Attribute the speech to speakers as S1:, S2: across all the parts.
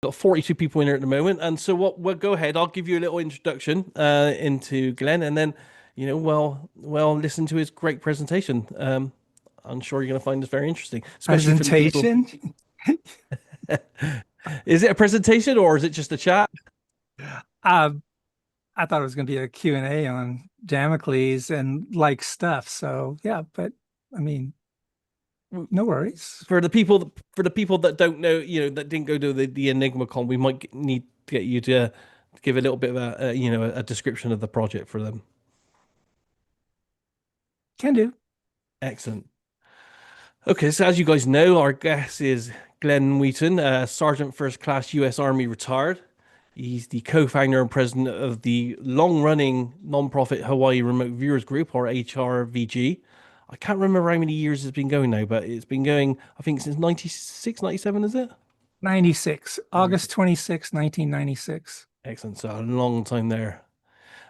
S1: got 42 people in here at the moment, and so what? We'll go ahead. I'll give you a little introduction into Glenn, and then listen to his great presentation. I'm sure you're going to find this very interesting, especially for the people.
S2: Presentation.
S1: Is it a presentation or is it just a chat?
S2: Uh, I thought it was going to be a Q&A on Damocles and like stuff. So yeah, but I mean, no worries.
S1: For the people that don't know, that didn't go to the Enigma Con, we might need to get you to give a little bit of a description of the project for them.
S2: Can do.
S1: Excellent. Okay, so as you guys know, our guest is Glenn Wheaton, Sergeant First Class U.S. Army retired. He's the co-founder and president of the long-running non-profit Hawaii Remote Viewers Group, or HRVG. I can't remember how many years it's been going now, but it's been going, I think, since 96, 97, is it?
S2: 96, August
S1: 96.
S2: 26, 1996.
S1: Excellent. So a long time there.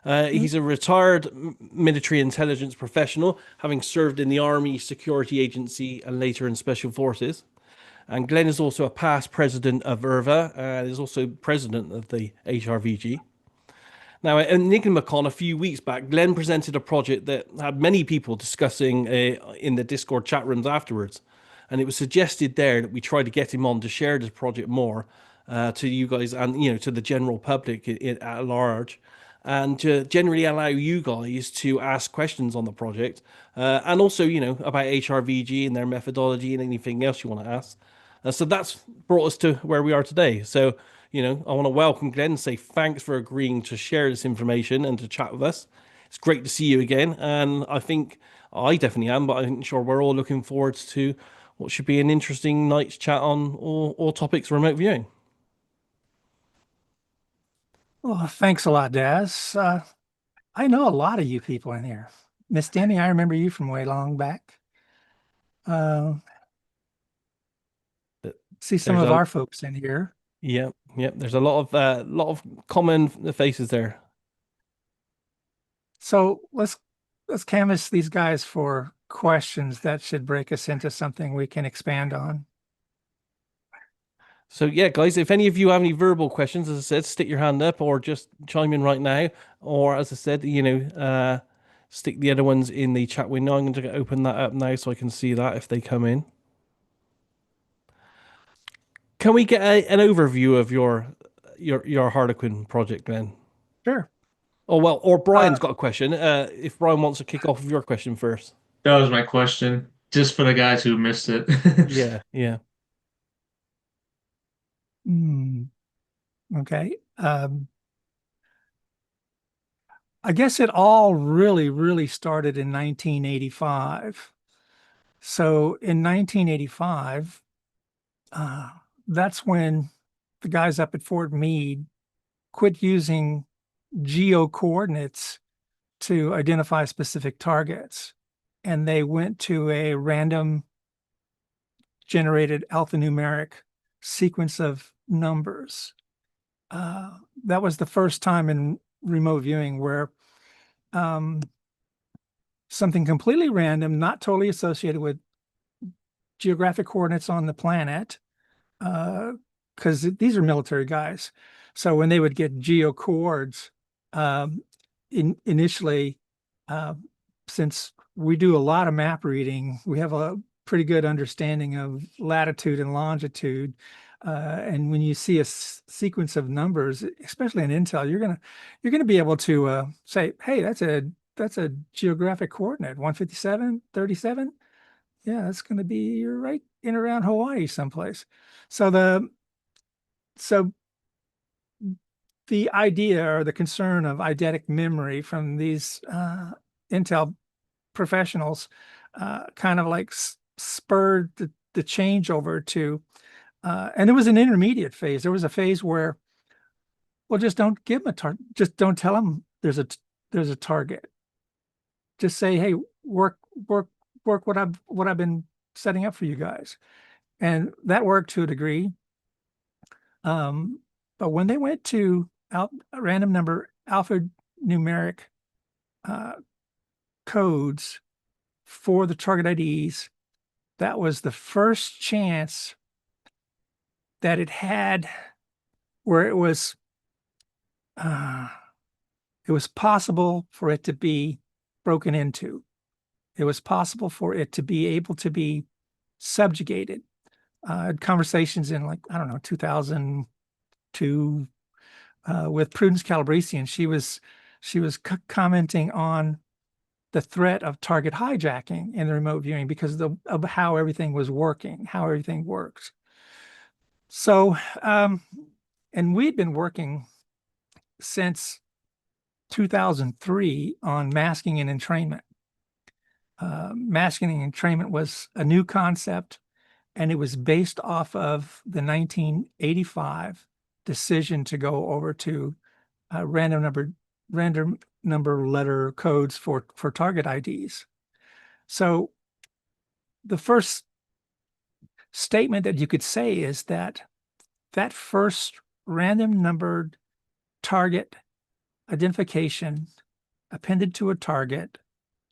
S2: Mm.
S1: He's a retired military intelligence professional, having served in the Army Security Agency and later in Special Forces. And Glenn is also a past president of IRVa and is also president of the HRVG. Now, at EnigmaCon a few weeks back, Glenn presented a project that had many people discussing in the Discord chat rooms afterwards. And it was suggested there that we try to get him on to share this project more to you guys and, to the general public at large. And to generally allow you guys to ask questions on the project, and also, about HRVG and their methodology and anything else you want to ask. So that's brought us to where we are today. So, I want to welcome Glenn and say thanks for agreeing to share this information and to chat with us. It's great to see you again. And I think I definitely am, but I'm sure we're all looking forward to what should be an interesting night's chat on all topics remote viewing.
S2: Well, thanks a lot, Daz. I know a lot of you people in here. Miss Denny, I remember you from way long back. Uh, See some
S1: There's
S2: of
S1: a
S2: our folks in here.
S1: Yeah, yeah. There's a lot of common faces there.
S2: So let's canvas these guys for questions that should break us into something we can expand on.
S1: So yeah, guys, if any of you have any verbal questions, as I said, stick your hand up or just chime in right now. Or as I said, stick the other ones in the chat window. I'm going to open that up now so I can see that if they come in. Can we get an overview of your Harlequin project, Glenn?
S2: Sure.
S1: Oh well, or
S2: Uh,
S1: Brian's got a question. If Brian wants to kick off with your question first.
S3: That was my question, just for the guys who missed it.
S1: Yeah, yeah.
S2: hmm, okay. I guess it all really started in 1985. So in 1985, uh, that's when the guys up at Fort Meade quit using geo coordinates to identify specific targets. And they went to a random generated alphanumeric sequence of numbers. That was the first time in remote viewing where um, something completely random, not totally associated with geographic coordinates on the planet, because these are military guys. So when they would get geo coords, initially, uh, since we do a lot of map reading, we have a pretty good understanding of latitude and longitude. And when you see a sequence of numbers, especially in Intel, you're gonna be able to say, hey, that's a geographic coordinate, 157, 37. Yeah, that's going to be you're right in around Hawaii someplace. So so the idea or the concern of eidetic memory from these Intel professionals kind of like spurred the changeover to, and there was an intermediate phase. There was a phase where, well, just don't give them a target. Just don't tell them there's a target. Just say, hey, work work work what I've been setting up for you guys, and that worked to a degree. But when they went to random number alphanumeric uh, codes for the target IDs, that was the first chance that it had where it was possible for it to be broken into. It was possible for it to be able to be subjugated. I had conversations in, like, I don't know, 2002 with Prudence Calabresi, and she was commenting on the threat of target hijacking in the remote viewing because of how everything was working, how everything works. So, and we'd been working since 2003 on masking and entrainment. Masking and entrainment was a new concept, and it was based off of the 1985 decision to go over to random number letter codes for target IDs. So the first statement that you could say is that first random numbered target identification appended to a target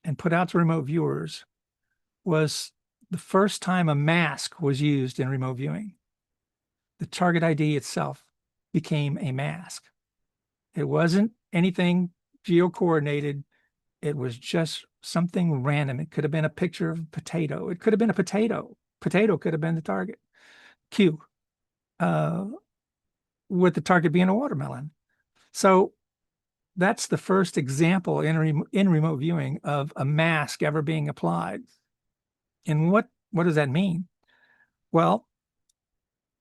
S2: and put out to remote viewers was the first time a mask was used in remote viewing. The target ID itself became a mask. It wasn't anything geo-coordinated. It was just something random. It could have been a picture of a potato. It could have been a potato. Potato could have been the target. Q, with the target being a watermelon. So that's the first example in remote viewing of a mask ever being applied. And what does that mean? Well,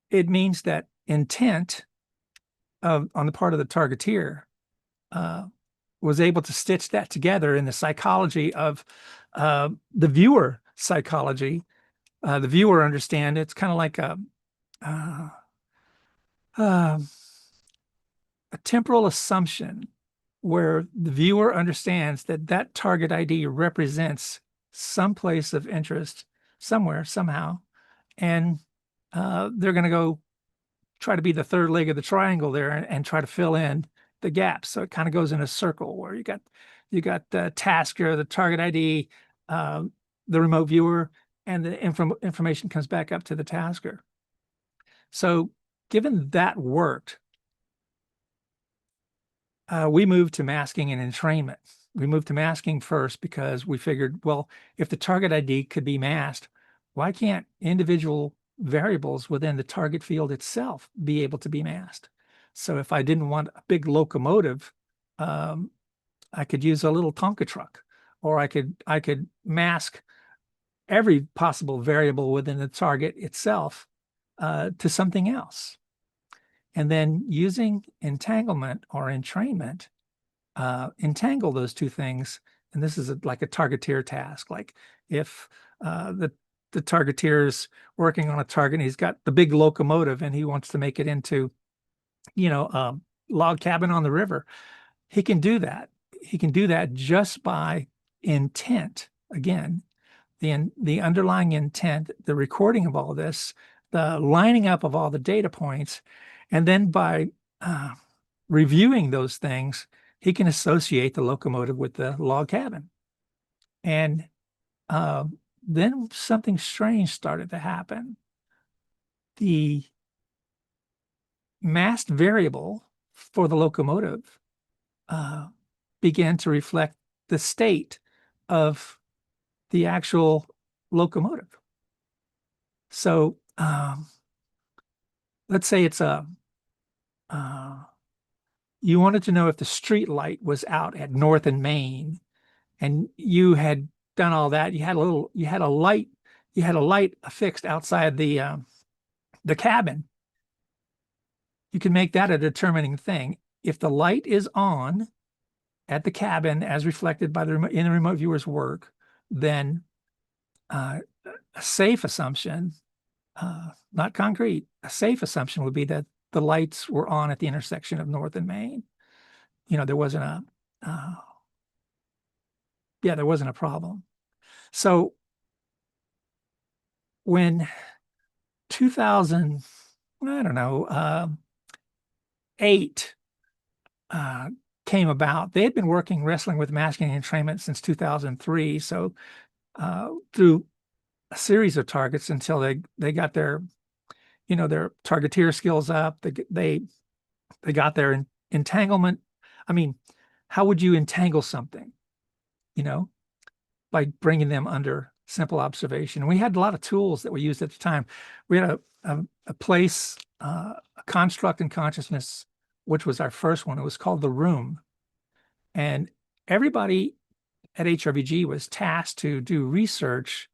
S2: it means that intent on the part of the targeteer was able to stitch that together in the psychology of the viewer psychology. The viewer understand it's kind of like a temporal assumption where the viewer understands that that target ID represents some place of interest somewhere, somehow, and they're going to go try to be the third leg of the triangle there and try to fill in the gaps. So it kind of goes in a circle where you got the tasker, the target ID, the remote viewer, and the information comes back up to the tasker. So given that worked, we moved to masking and entrainment. We moved to masking first because we figured, well, if the target ID could be masked, why can't individual variables within the target field itself be able to be masked? So if I didn't want a big locomotive, I could use a little Tonka truck, or I could mask every possible variable within the target itself to something else. And then using entanglement or entrainment, entangle those two things. And this is like a targeteer task. Like if the targeteer is working on a target and he's got the big locomotive and he wants to make it into, log cabin on the river, he can do that. He can do that just by intent. Again, the underlying intent, the recording of all this, the lining up of all the data points, and then by reviewing those things, he can associate the locomotive with the log cabin. And then something strange started to happen. The masked variable for the locomotive began to reflect the state of the actual locomotive. So let's say it's you wanted to know if the street light was out at North and Main, and you had done all that. You had a light affixed outside the cabin. You can make that a determining thing. If the light is on at the cabin as reflected by in the remote viewer's work, then a safe assumption, not concrete, a safe assumption would be that the lights were on at the intersection of North and Main. There wasn't there wasn't a problem. So when 2008 came about, they had been wrestling with masking and entrainment since 2003. So through a series of targets until they got their targeteer skills up. They they got their entanglement. I mean, how would you entangle something, you know, by bringing them under simple observation? And we had a lot of tools that we used at the time. We had a place, a construct in consciousness, which was our first one. It was called the room. And everybody at HRVG was tasked to do research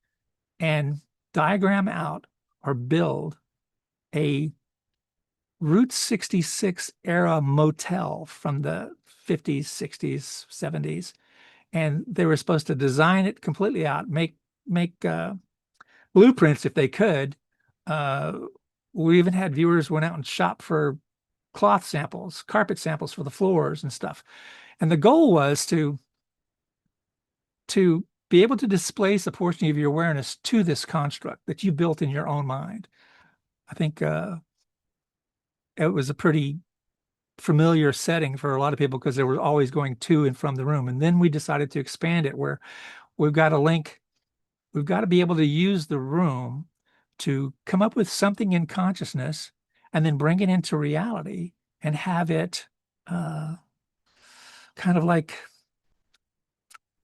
S2: and diagram out or build a Route 66 era motel from the 50s, 60s, 70s. And they were supposed to design it completely out, make blueprints if they could. We even had viewers went out and shop for cloth samples, carpet samples for the floors and stuff. And the goal was to be able to displace a portion of your awareness to this construct that you built in your own mind. I think it was a pretty familiar setting for a lot of people because they were always going to and from the room. And then we decided to expand it where we've got a link. We've got to be able to use the room to come up with something in consciousness and then bring it into reality and have it kind of like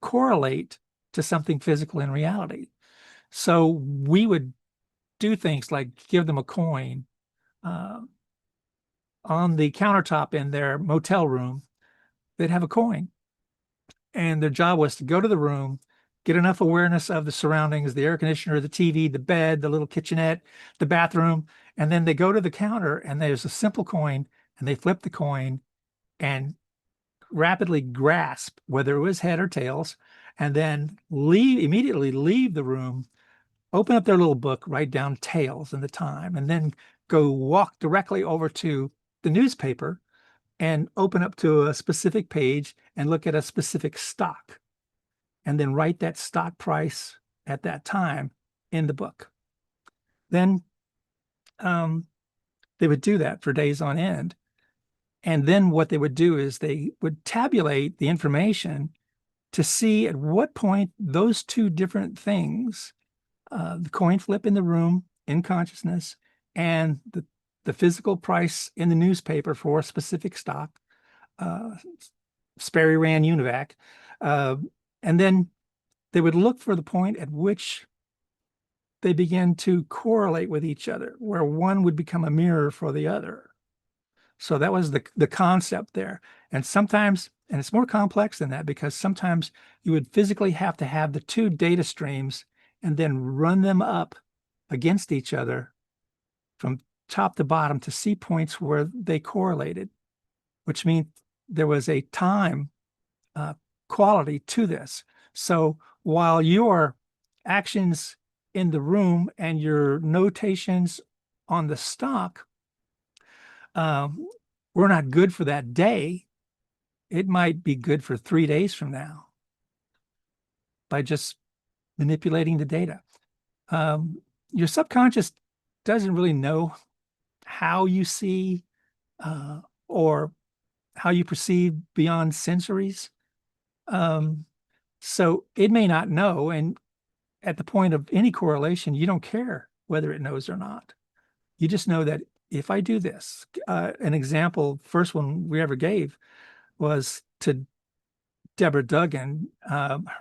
S2: correlate to something physical in reality. So we would do things like give them a coin on the countertop in their motel room. They'd have a coin, and their job was to go to the room, get enough awareness of the surroundings, the air conditioner, the TV, the bed, the little kitchenette, the bathroom, and then they go to the counter and there's a simple coin, and they flip the coin and rapidly grasp whether it was head or tails, and then immediately leave the room, open up their little book, write down tails and the time, and then go walk directly over to the newspaper and open up to a specific page and look at a specific stock, and then write that stock price at that time in the book. Then they would do that for days on end. And then what they would do is they would tabulate the information to see at what point those two different things, the coin flip in the room in consciousness and the physical price in the newspaper for a specific stock, Sperry Rand Univac, and then they would look for the point at which they began to correlate with each other, where one would become a mirror for the other. So that was the concept there. And sometimes, and it's more complex than that, because sometimes you would physically have to have the two data streams and then run them up against each other from top to bottom to see points where they correlated, which means there was a time quality to this. So while your actions in the room and your notations on the stock were not good for that day, it might be good for 3 days from now by just manipulating the data. Your subconscious doesn't really know how you see or how you perceive beyond sensories. So it may not know. And at the point of any correlation, you don't care whether it knows or not. You just know that if I do this, an example, first one we ever gave was to Deborah Duggan.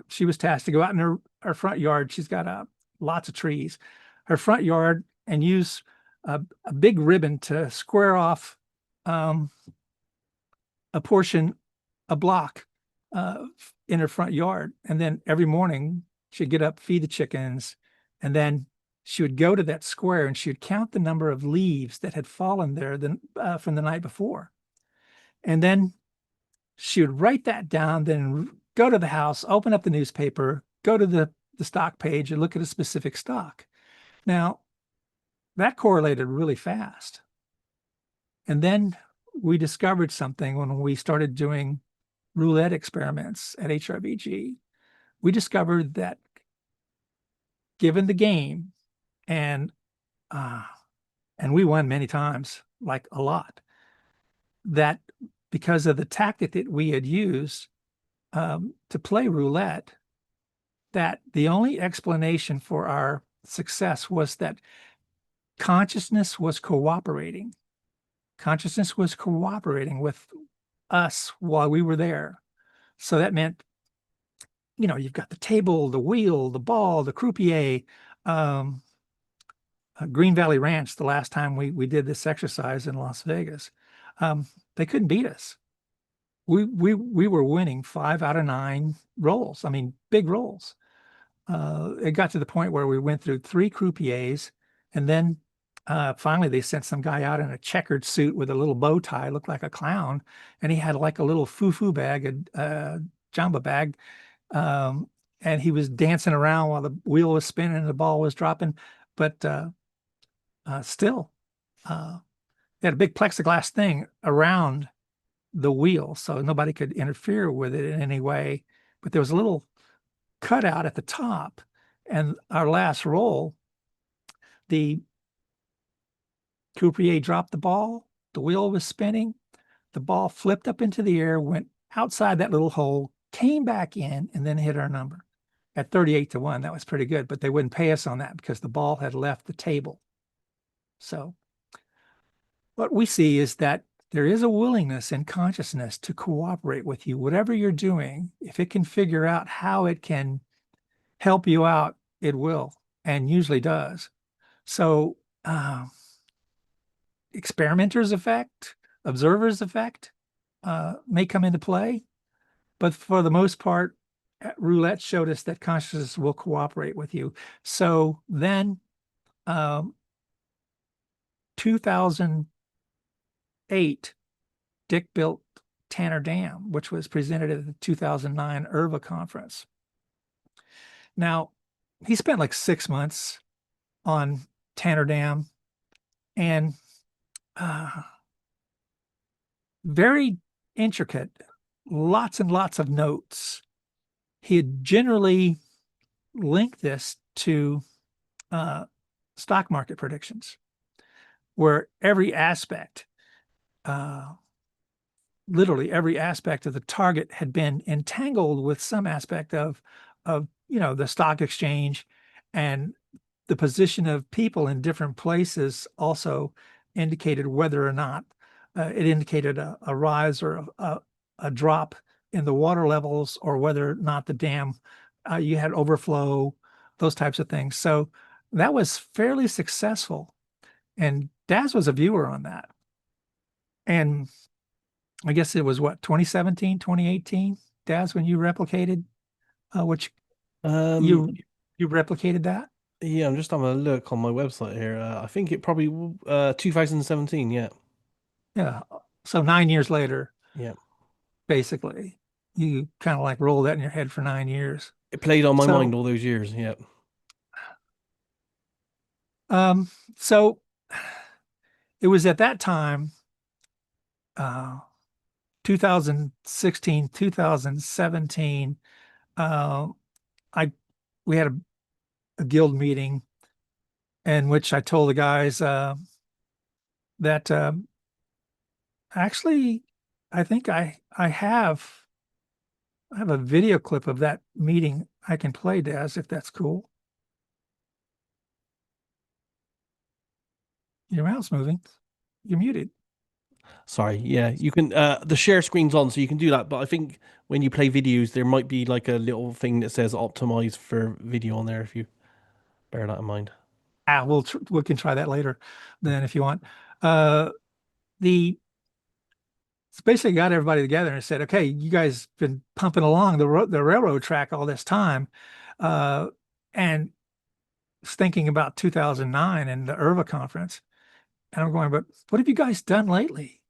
S2: She was tasked to go out in her front yard. She's got lots of trees, her front yard, and use a big ribbon to square off a block in her front yard. And then every morning she'd get up, feed the chickens, and then she would go to that square and she would count the number of leaves that had fallen there from the night before. And then she would write that down, then go to the house, open up the newspaper, go to the stock page and look at a specific stock. Now, that correlated really fast. And then we discovered something when we started doing roulette experiments at HRVG. We discovered that given the game, and we won many times, like a lot, that because of the tactic that we had used to play roulette, that the only explanation for our success was that consciousness was cooperating. Consciousness was cooperating with us while we were there. So that meant, you've got the table, the wheel, the ball, the croupier. Green Valley Ranch, the last time we did this exercise in Las Vegas, they couldn't beat us. We were winning 5 out of 9 rolls. I mean, big rolls. It got to the point where we went through 3 croupiers, and then finally they sent some guy out in a checkered suit with a little bow tie, looked like a clown, and he had like a little foo-foo bag, a jamba bag, and he was dancing around while the wheel was spinning and the ball was dropping. But still, they had a big plexiglass thing around the wheel so nobody could interfere with it in any way. But there was a little cutout at the top, and our last roll, the croupier dropped the ball, the wheel was spinning, the ball flipped up into the air, went outside that little hole, came back in, and then hit our number at 38-1. That was pretty good, but they wouldn't pay us on that because the ball had left the table. So what we see is that there is a willingness in consciousness to cooperate with you. Whatever you're doing, if it can figure out how it can help you out, it will, and usually does. So experimenter's effect, observer's effect may come into play, but for the most part, roulette showed us that consciousness will cooperate with you. So then 2008, Dick built Tanner Dam, which was presented at the 2009 IRVa conference. Now, he spent like 6 months on Tanner Dam, and very intricate, lots and lots of notes. He had generally linked this to stock market predictions, where every aspect, literally every aspect of the target had been entangled with some aspect of the stock exchange, and the position of people in different places also indicated whether or not it indicated a rise or a drop in the water levels, or whether or not the dam, you had overflow, those types of things. So that was fairly successful. And Daz was a viewer on that. And I guess it was 2017, 2018, Daz, when you replicated, which you replicated that?
S1: Yeah, I'm just having a look on my website here. I think it probably 2017. Yeah.
S2: Yeah. So 9 years later,
S1: Yeah.
S2: basically, you kind of like rolled that in your head for 9 years.
S1: It played on my mind all those years. Yeah.
S2: So it was at that time, 2016, 2017, we had a guild meeting in which I told the guys that actually, I think I have a video clip of that meeting I can play, Daz, if that's cool. Your mouse moving. You're muted.
S1: Sorry. Yeah, you can. The share screen's on, so you can do that. But I think when you play videos, there might be like a little thing that says optimize for video on there. If you bear that in mind.
S2: We can try that later, then, if you want. It's basically got everybody together and said, okay, you guys been pumping along the railroad track all this time, and thinking about 2009 and the IRVa conference. And I'm going, but what have you guys done lately?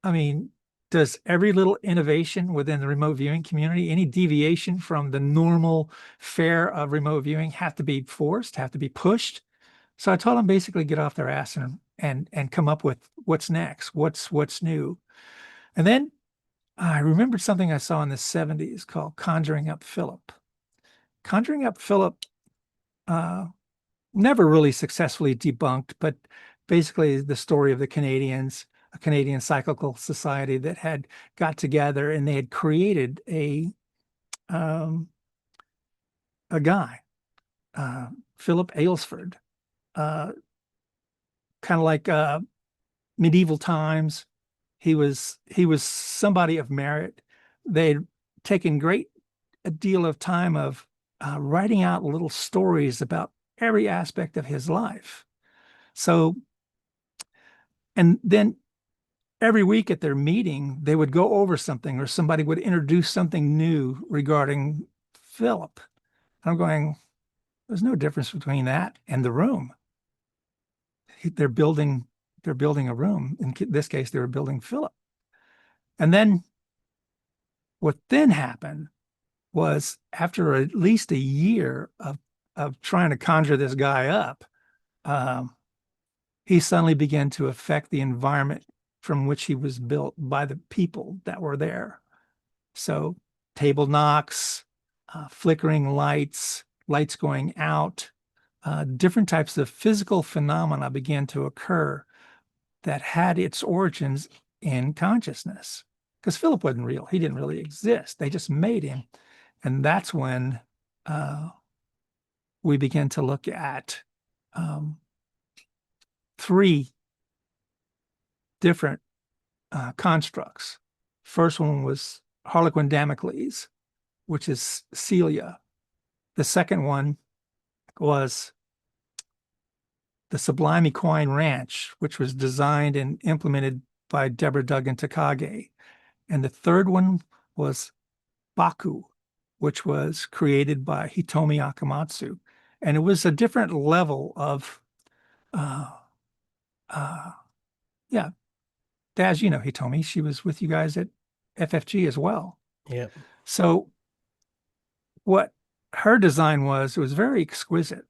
S2: I mean, does every little innovation within the remote viewing community, any deviation from the normal fare of remote viewing, have to be forced, have to be pushed? So I told them basically get off their ass and come up with what's next, what's new. And then I remembered something I saw in the 70s called Conjuring Up Philip. Conjuring Up Philip never really successfully debunked, but basically the story of the Canadians, a Canadian Cyclical Society that had got together, and they had created a guy, Philip Aylesford, kind of like medieval times. He was somebody of merit. They'd taken a deal of time of writing out little stories about every aspect of his life. So, and then every week at their meeting, they would go over something, or somebody would introduce something new regarding Philip. I'm going, there's no difference between that and the room. They're building a room. In this case, they were building Philip. And then what then happened was, after at least a year of trying to conjure this guy up, he suddenly began to affect the environment from which he was built by the people that were there. So table knocks, flickering lights, lights going out, different types of physical phenomena began to occur that had its origins in consciousness. Because Philip wasn't real. He didn't really exist. They just made him. And that's when we began to look at 3 different constructs. First one was Harlequin Damocles, which is Celia. The second one was the Sublime Equine Ranch, which was designed and implemented by Deborah Duggan Takage. And the third one was Baku, which was created by Hitomi Akamatsu. And it was a different level of, yeah, Daz, you know Hitomi. She was with you guys at FFG as well.
S1: Yeah.
S2: So what her design was, it was very exquisite.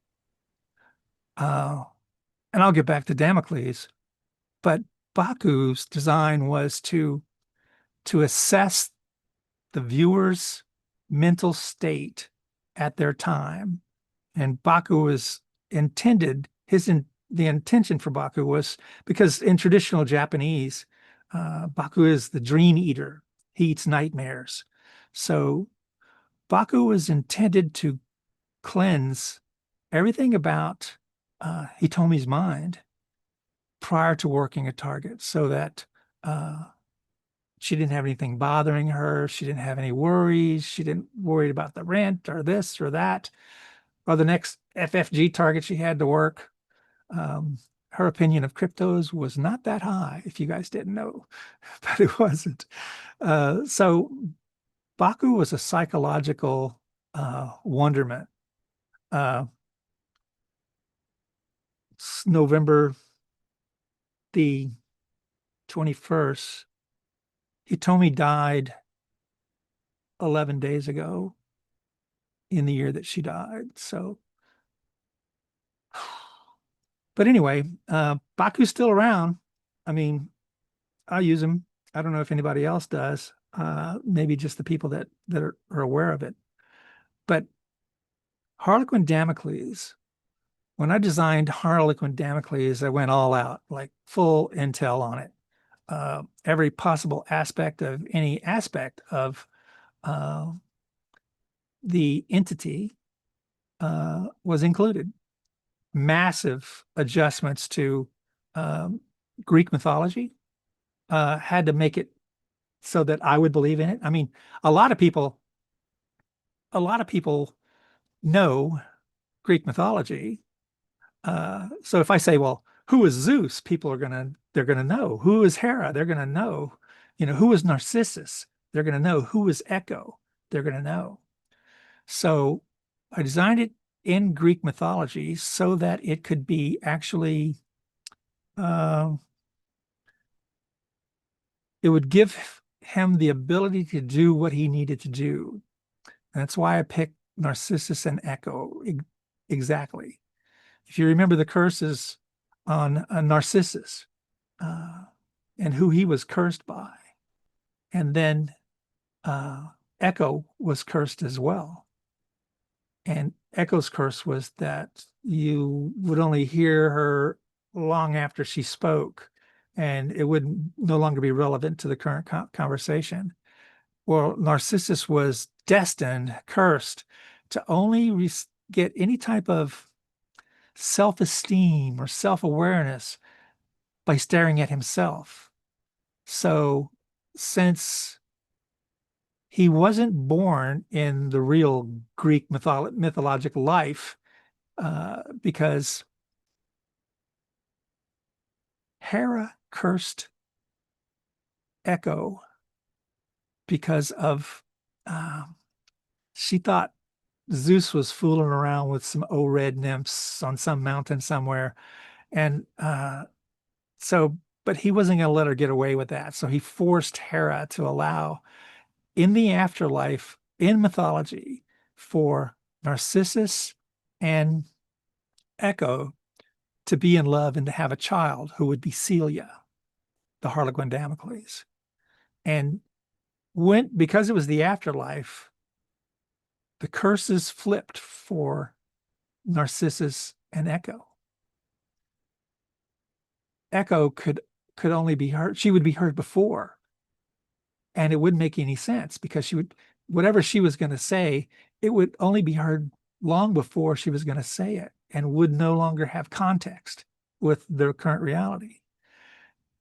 S2: And I'll get back to Damocles, but Baku's design was to assess the viewer's mental state at their time. And Baku was intended, the intention for Baku was, because in traditional Japanese, Baku is the dream eater. He eats nightmares. So Baku was intended to cleanse everything about Hitomi's mind prior to working a target, so that she didn't have anything bothering her. She didn't have any worries. She didn't worry about the rent or this or that, or the next FFG target she had to work. Her opinion of cryptos was not that high, if you guys didn't know, but it wasn't. So Baku was a psychological wonderment. November the 21st, Hitomi died 11 days ago in the year that she died. So, but anyway, Baku's still around. I mean, I use him. I don't know if anybody else does. Maybe just the people that are aware of it. But Harlequin Damocles, when I designed Harlequin Damocles, I went all out, like full intel on it. Every possible aspect of any aspect of the entity was included. Massive adjustments to Greek mythology, had to make it so that I would believe in it. I mean, a lot of people know Greek mythology. So if I say, well, who is Zeus? People they're gonna know. Who is Hera? They're gonna know. Who is Narcissus? They're gonna know. Who is Echo? They're gonna know. So I designed it in Greek mythology so that it could be actually, it would give him the ability to do what he needed to do. And that's why I picked Narcissus and Echo exactly. If you remember the curses on Narcissus and who he was cursed by, and then Echo was cursed as well. And Echo's curse was that you would only hear her long after she spoke, and it would no longer be relevant to the current conversation. Well, Narcissus was destined, cursed, to only get any type of self-esteem or self-awareness by staring at himself. So since he wasn't born in the real Greek mythological life, because Hera cursed Echo because of she thought Zeus was fooling around with some O-red nymphs on some mountain somewhere. And but he wasn't going to let her get away with that. So he forced Hera to allow in the afterlife, in mythology, for Narcissus and Echo to be in love and to have a child who would be Celia, the Harlequin Damocles. And because it was the afterlife, the curses flipped for Narcissus and Echo. Echo could only be heard. She would be heard before, and it wouldn't make any sense because whatever she was going to say, it would only be heard long before she was going to say it and would no longer have context with their current reality.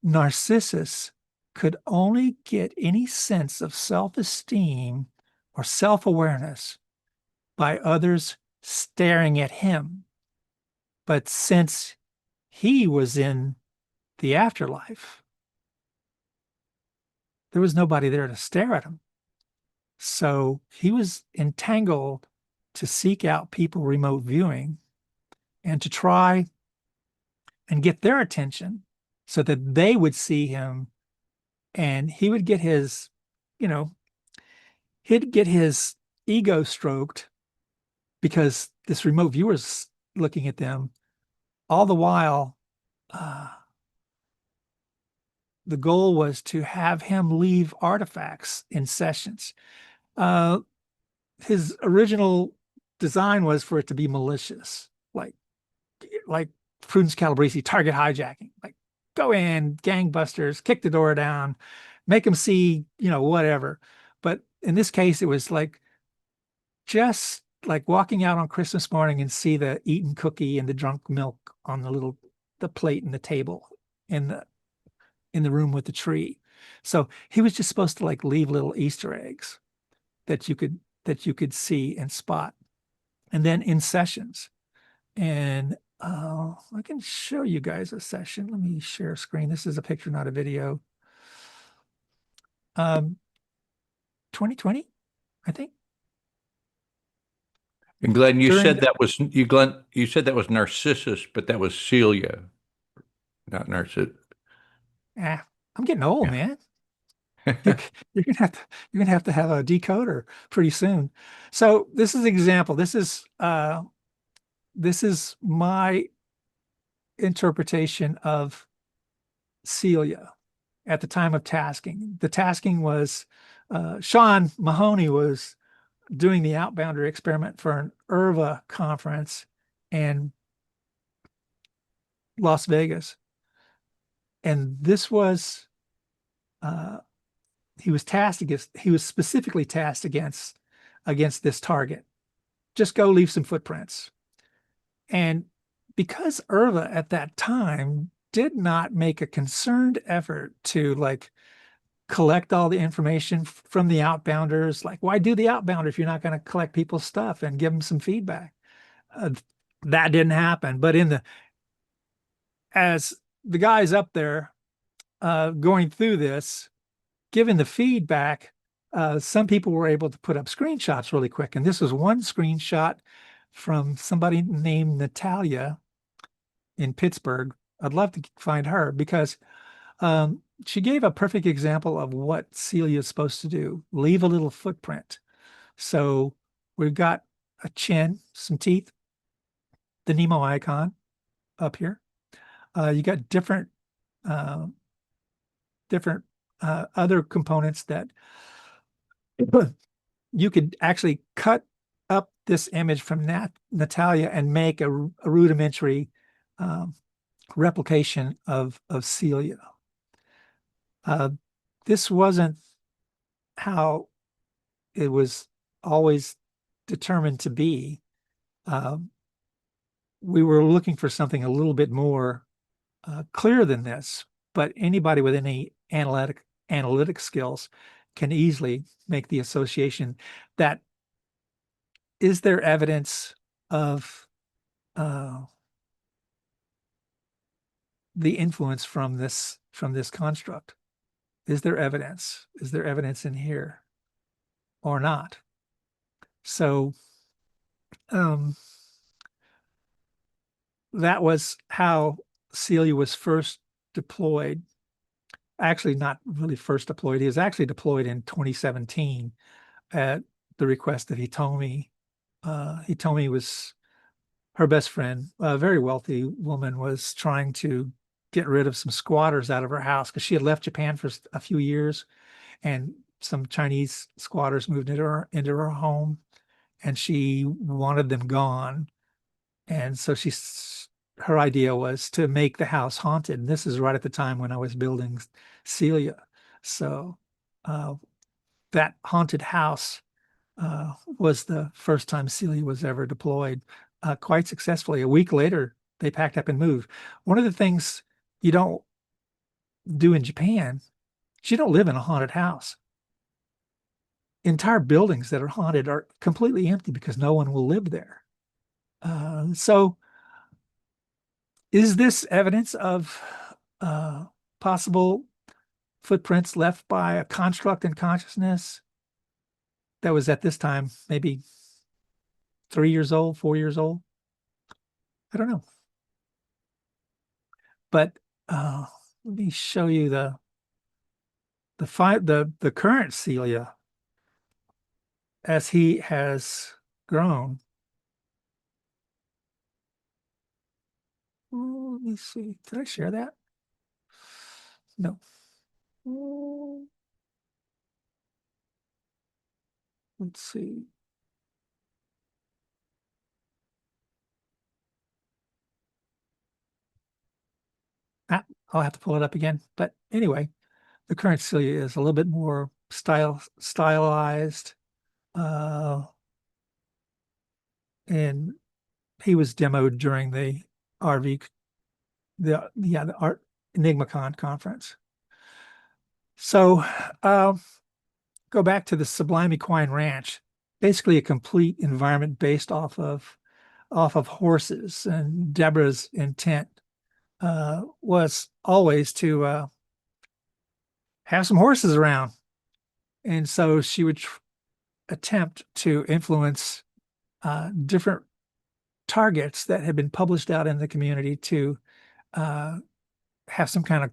S2: Narcissus could only get any sense of self-esteem or self-awareness by others staring at him. But since he was in the afterlife, there was nobody there to stare at him. So he was entangled to seek out people remote viewing and to try and get their attention so that they would see him, and he would get his, he'd get his ego stroked because this remote viewer's looking at them. All the while, the goal was to have him leave artifacts in sessions. His original design was for it to be malicious, like Prudence Calabrese, target hijacking, like go in, gangbusters, kick the door down, make them see, whatever. But in this case, it was like just like walking out on Christmas morning and see the eaten cookie and the drunk milk on the plate and the table in the room with the tree. So he was just supposed to like leave little Easter eggs that you could see and spot. And then in sessions, and I can show you guys a session. Let me share a screen. This is a picture, not a video. 2020, I think.
S4: And Glenn, you
S2: During
S4: said
S2: the-
S4: that was Glenn, you said that was Narcissus, but that was Celia, not Narcissus.
S2: I'm getting old,
S4: Yeah.
S2: man. You're gonna have to have a decoder pretty soon. So this is an example. This is my interpretation of Celia at the time of tasking. The tasking was Sean Mahoney was doing the Outbounder experiment for an IRVa conference in Las Vegas. And this was, he was specifically tasked against this target. Just go leave some footprints. And because IRVa at that time did not make a concerted effort to like collect all the information from the outbounders, like why do the outbounder if you're not going to collect people's stuff and give them some feedback? That didn't happen. But as the guys up there going through this, giving the feedback, some people were able to put up screenshots really quick. And this was one screenshot from somebody named Natalia in Pittsburgh. I'd love to find her because she gave a perfect example of what Celia is supposed to do. Leave a little footprint. So we've got a chin, some teeth, the Nemo icon up here. You got different other components that you could actually cut up this image from Natalia and make a rudimentary replication of Celia. This wasn't how it was always determined to be. We were looking for something a little bit more clearer than this, but anybody with any analytic skills can easily make the association that is there evidence of the influence from this construct? Is there evidence? Is there evidence in here or not? So that was how Celia was first deployed. Actually, not really first deployed. He was actually deployed in 2017 at the request of Hitomi. Hitomi was her best friend, a very wealthy woman, was trying to get rid of some squatters out of her house because she had left Japan for a few years, and some Chinese squatters moved into her home, and she wanted them gone. And so her idea was to make the house haunted. And this is right at the time when I was building Celia. So that haunted house was the first time Celia was ever deployed quite successfully. A week later, they packed up and moved. One of the things you don't do in Japan is you don't live in a haunted house. Entire buildings that are haunted are completely empty because no one will live there. So is this evidence of possible footprints left by a construct in consciousness that was at this time maybe 3 years old, 4 years old? I don't know. But let me show you the current Celia as he has grown. Let me see. Did I share that? No. Let's see. I'll have to pull it up again. But anyway, the current Celia is a little bit more stylized. And he was demoed during the the Art EnigmaCon conference. So go back to the Sublime Equine Ranch, basically a complete environment based off of horses. And Deborah's intent was always to have some horses around. And so she would attempt to influence different targets that had been published out in the community to have some kind of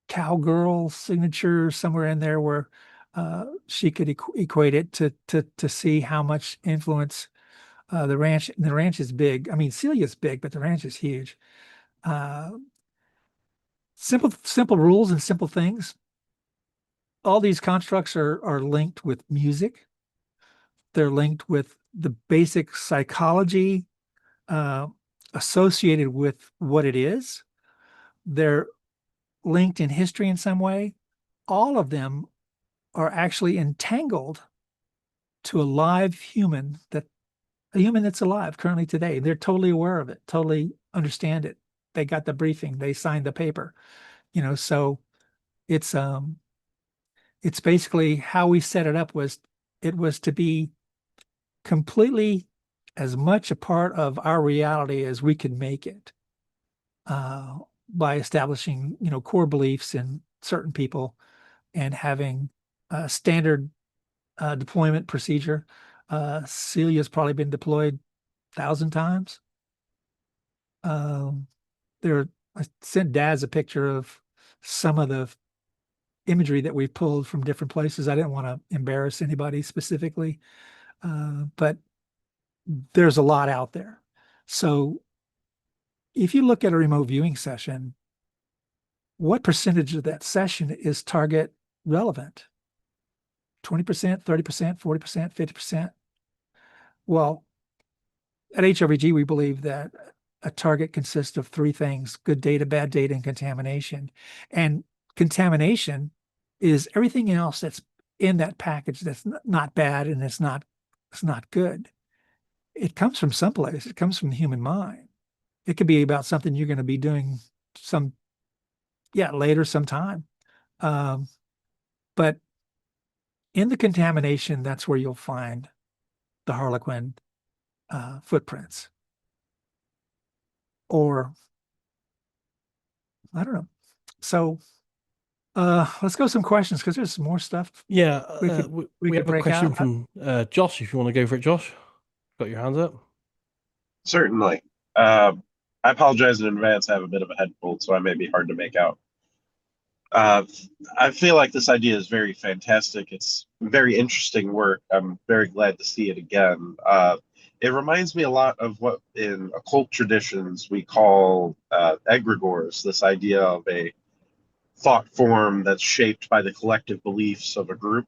S2: cowgirl signature somewhere in there where she could equate it to see how much influence the ranch is big. I mean, Celia's big, but the ranch is huge. Simple rules and simple things. All these constructs are linked with music. They're linked with the basic psychology associated with what it is. They're linked in history in some way. All of them are actually entangled to a live human, a human that's alive currently today. They're totally aware of it, totally understand it. They got the briefing, they signed the paper, so it's basically how we set it up was to be completely as much a part of our reality as we could make it by establishing, core beliefs in certain people and having a standard deployment procedure. Celia's probably been deployed 1,000 times. I sent Daz a picture of some of the imagery that we've pulled from different places. I didn't want to embarrass anybody specifically, but there's a lot out there. So if you look at a remote viewing session, what percentage of that session is target relevant? 20%, 30%, 40%, 50%? Well, at HRVG, we believe that a target consists of three things: good data, bad data, and contamination. And contamination is everything else that's in that package that's not bad and it's not good. It comes from someplace. It comes from the human mind. It could be about something you're going to be doing, some yeah, later sometime. But in the contamination, that's where you'll find the Harlequin footprints. Or I don't know. So let's go some questions because there's some more stuff
S1: Yeah,
S2: we could
S1: we
S2: could
S1: have a
S2: break
S1: question
S2: out.
S1: from Josh. If you want to go for it, Josh, got your hands up.
S5: Certainly. I apologize in advance. I have a bit of a head cold, so I may be hard to make out. Uh, I feel like this idea is very fantastic. It's very interesting work. I'm very glad to see it again. It reminds me a lot of what in occult traditions we call egregores, this idea of a thought form that's shaped by the collective beliefs of a group.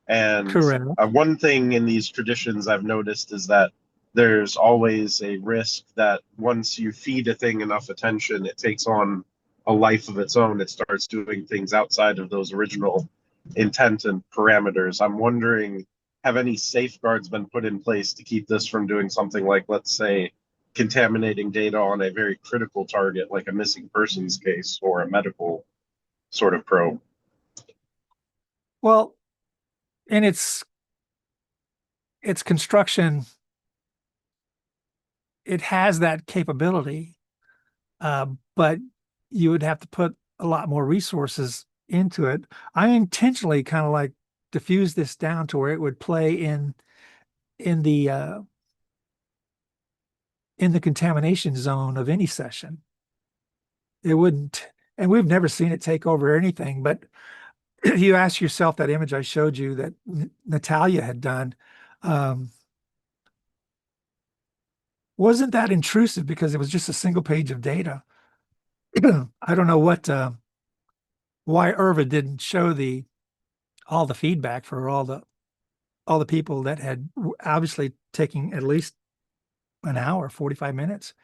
S5: And
S2: Correct.
S5: one thing in these traditions I've noticed is that there's always a risk that once you feed a thing enough attention, it takes on a life of its own. It starts doing things outside of those original intent and parameters. I'm wondering, have any safeguards been put in place to keep this from doing something like, let's say, contaminating data on a very critical target, like a missing persons case or a medical sort of probe?
S2: Well, in its construction, it has that capability, but you would have to put a lot more resources into it. I intentionally kind of like diffuse this down to where it would play in the contamination zone of any session. It wouldn't, and we've never seen it take over anything. But you ask yourself, that image I showed you that Natalia had done, wasn't that intrusive because it was just a single page of data. I don't know why IRVa didn't show all the feedback for all the people that had obviously taking at least an hour, 45 minutes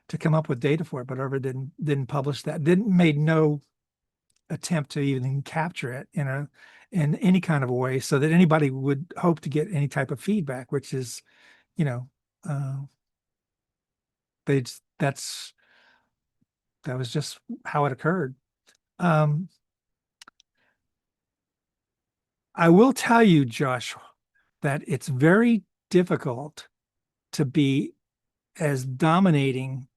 S2: to come up with data for it, but IRVa didn't publish that. Made no attempt to even capture it in any kind of a way so that anybody would hope to get any type of feedback, which is, you know, that was just how it occurred. I will tell you, Josh, that it's very difficult to be as dominating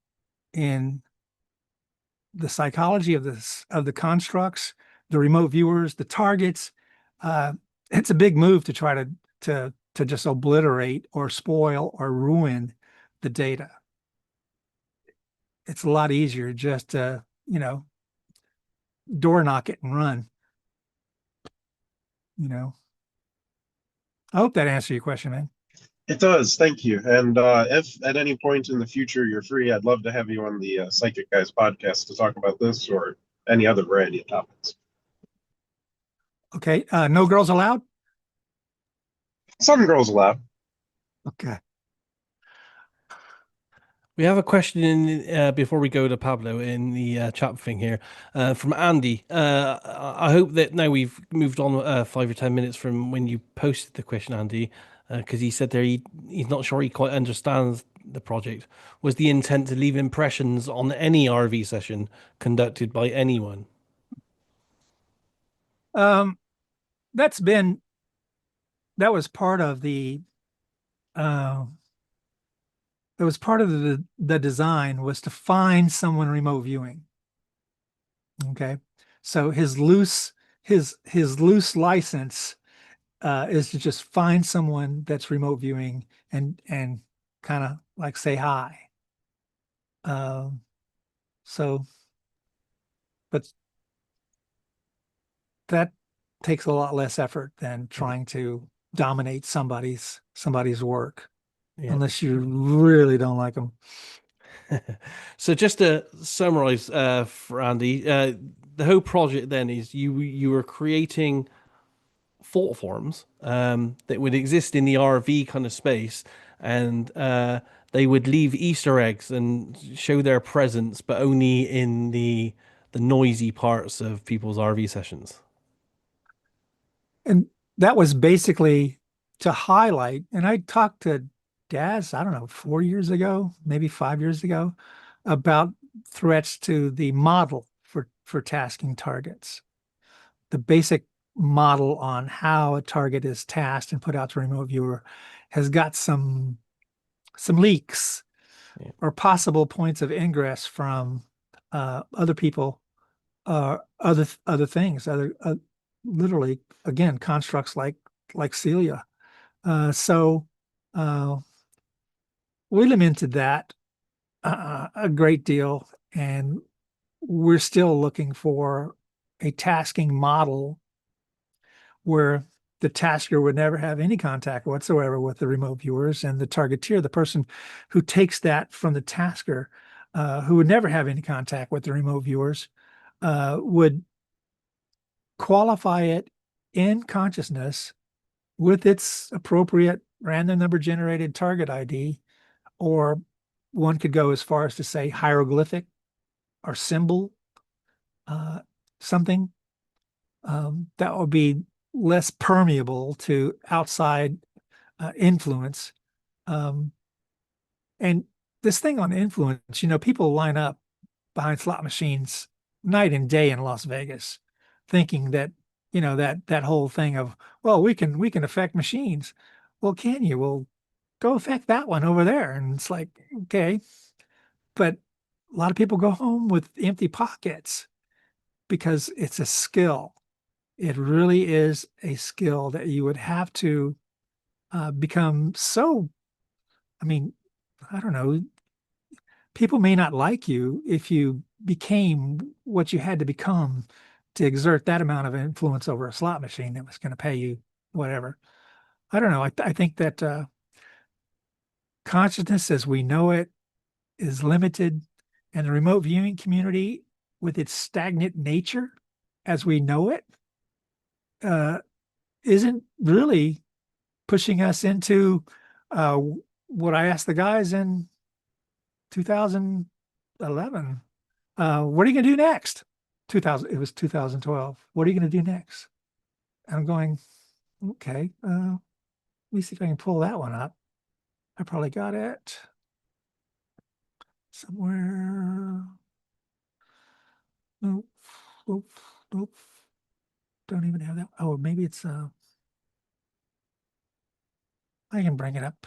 S2: in the psychology of the constructs, the remote viewers, the targets. It's a big move to try to just obliterate or spoil or ruin the data. It's a lot easier just to, door knock it and run. I hope that answered your question, man.
S5: It does, thank you. And if at any point in the future you're free, I'd love to have you on the Psychic Guys podcast to talk about this or any other variety of topics.
S2: Okay, no girls allowed?
S5: Some girls allowed.
S2: Okay.
S1: We have a question in before we go to Pablo in the chat thing here from Andy. I hope that now we've moved on 5 or 10 minutes from when you posted the question, Andy, because he said there he's not sure he quite understands the project. Was the intent to leave impressions on any RV session conducted by anyone?
S2: That was part of the the design, was to find someone remote viewing. Okay, so his loose license is to just find someone that's remote viewing and kind of like say hi. So, but that takes a lot less effort than trying to dominate somebody's work. Yeah. Unless you really don't like them.
S1: So just to summarize for Andy, the whole project then is you were creating thought forms that would exist in the RV kind of space, and they would leave Easter eggs and show their presence, but only in the noisy parts of people's RV sessions.
S2: And that was basically to highlight, and I talked to Daz, I don't know, 4 years ago, maybe 5 years ago, about threats to the model for tasking targets. The basic model on how a target is tasked and put out to a remote viewer has got some leaks or possible points of ingress from other people, other things, literally, again, constructs like Celia. So we lamented that a great deal, and we're still looking for a tasking model where the tasker would never have any contact whatsoever with the remote viewers, and the targeteer, the person who takes that from the tasker, who would never have any contact with the remote viewers, would qualify it in consciousness with its appropriate random number generated target ID, or one could go as far as to say hieroglyphic or symbol, something that would be less permeable to outside influence. And this thing on influence, people line up behind slot machines night and day in Las Vegas, thinking that, that whole thing of, well, we can affect machines. Well, can you? Well, go affect that one over there. And it's like, okay. But a lot of people go home with empty pockets because it's a skill. It really is a skill that you would have to become so, I don't know, people may not like you if you became what you had to become to exert that amount of influence over a slot machine that was going to pay you whatever. I don't know. I think that consciousness as we know it is limited, and the remote viewing community, with its stagnant nature as we know it, isn't really pushing us into what I asked the guys in 2011. What are you going to do next? It was 2012. What are you going to do next? And I'm going, okay, let me see if I can pull that one up. I probably got it somewhere. Nope, nope, nope. Don't even have that. Oh, maybe it's, I can bring it up.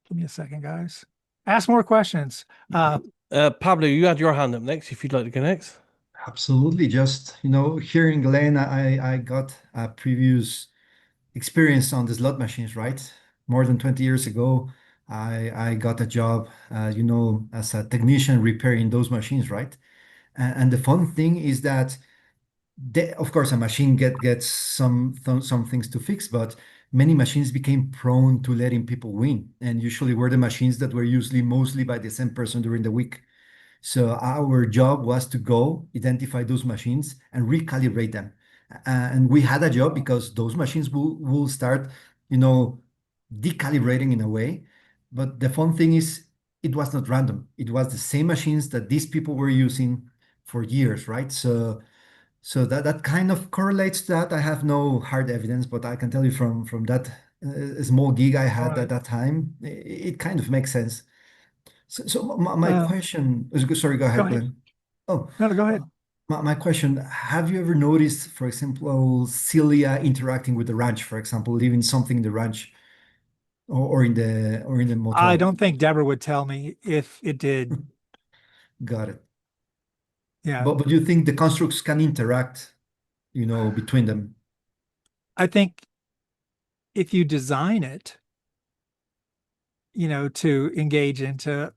S2: Give me a second, guys. Ask more questions.
S1: Pablo, you had your hand up next if you'd like to go next.
S6: Absolutely. Just, hearing Glenn, I got a previous experience on the slot machines, right? More than 20 years ago, I got a job, as a technician repairing those machines, right? And the fun thing is that of course, a machine gets some things to fix, but many machines became prone to letting people win, and usually were the machines that were usually mostly by the same person during the week. So our job was to go identify those machines and recalibrate them. And we had a job because those machines will start, decalibrating in a way. But the fun thing is, it was not random. It was the same machines that these people were using for years, right? So that kind of correlates to that. I have no hard evidence, but I can tell you from that small gig I had
S2: Right.
S6: at that time, it kind of makes sense. So my
S2: Uh,
S6: question is, sorry, go ahead,
S2: ahead.
S6: Glenn. Oh,
S2: No, go ahead.
S6: my question, have you ever noticed, for example, Celia interacting with the ranch, for example, leaving something in the ranch or in the motel?
S2: I don't think Deborah would tell me if it did.
S6: Got it.
S2: Yeah.
S6: But do you think the constructs can interact, between them?
S2: I think if you design it, to engage into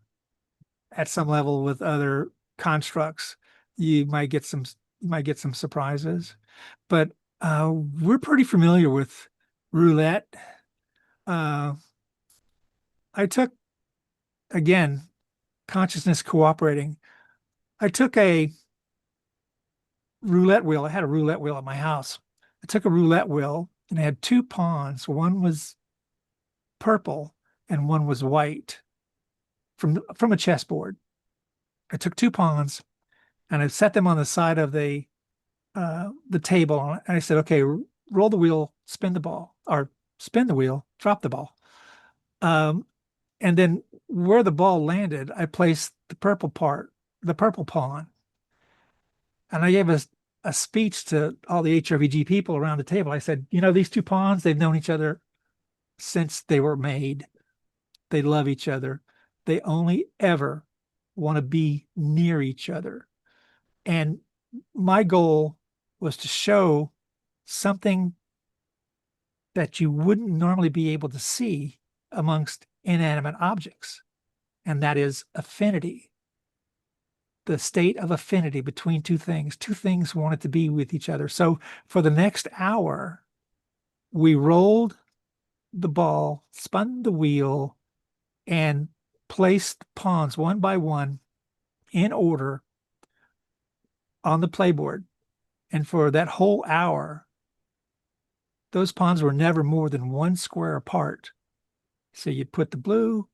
S2: at some level with other constructs, you might get some surprises. But we're pretty familiar with roulette. I took, again, consciousness cooperating. I took a roulette wheel. I had a roulette wheel at my house. I took a roulette wheel and I had two pawns. One was purple and one was white from a chessboard. I took two pawns and I set them on the side of the table, and I said, okay, roll the wheel, spin the ball, or spin the wheel, drop the ball. And then where the ball landed, I placed the purple pawn. And I gave a speech to all the HRVG people around the table. I said, these two pawns, they've known each other since they were made. They love each other. They only ever want to be near each other. And my goal was to show something that you wouldn't normally be able to see amongst inanimate objects, and that is affinity. The state of affinity between two things. Two things wanted to be with each other. So for the next hour, we rolled the ball, spun the wheel, and placed pawns one by one in order on the playboard. And for that whole hour, those pawns were never more than 1 square apart. So you put the blue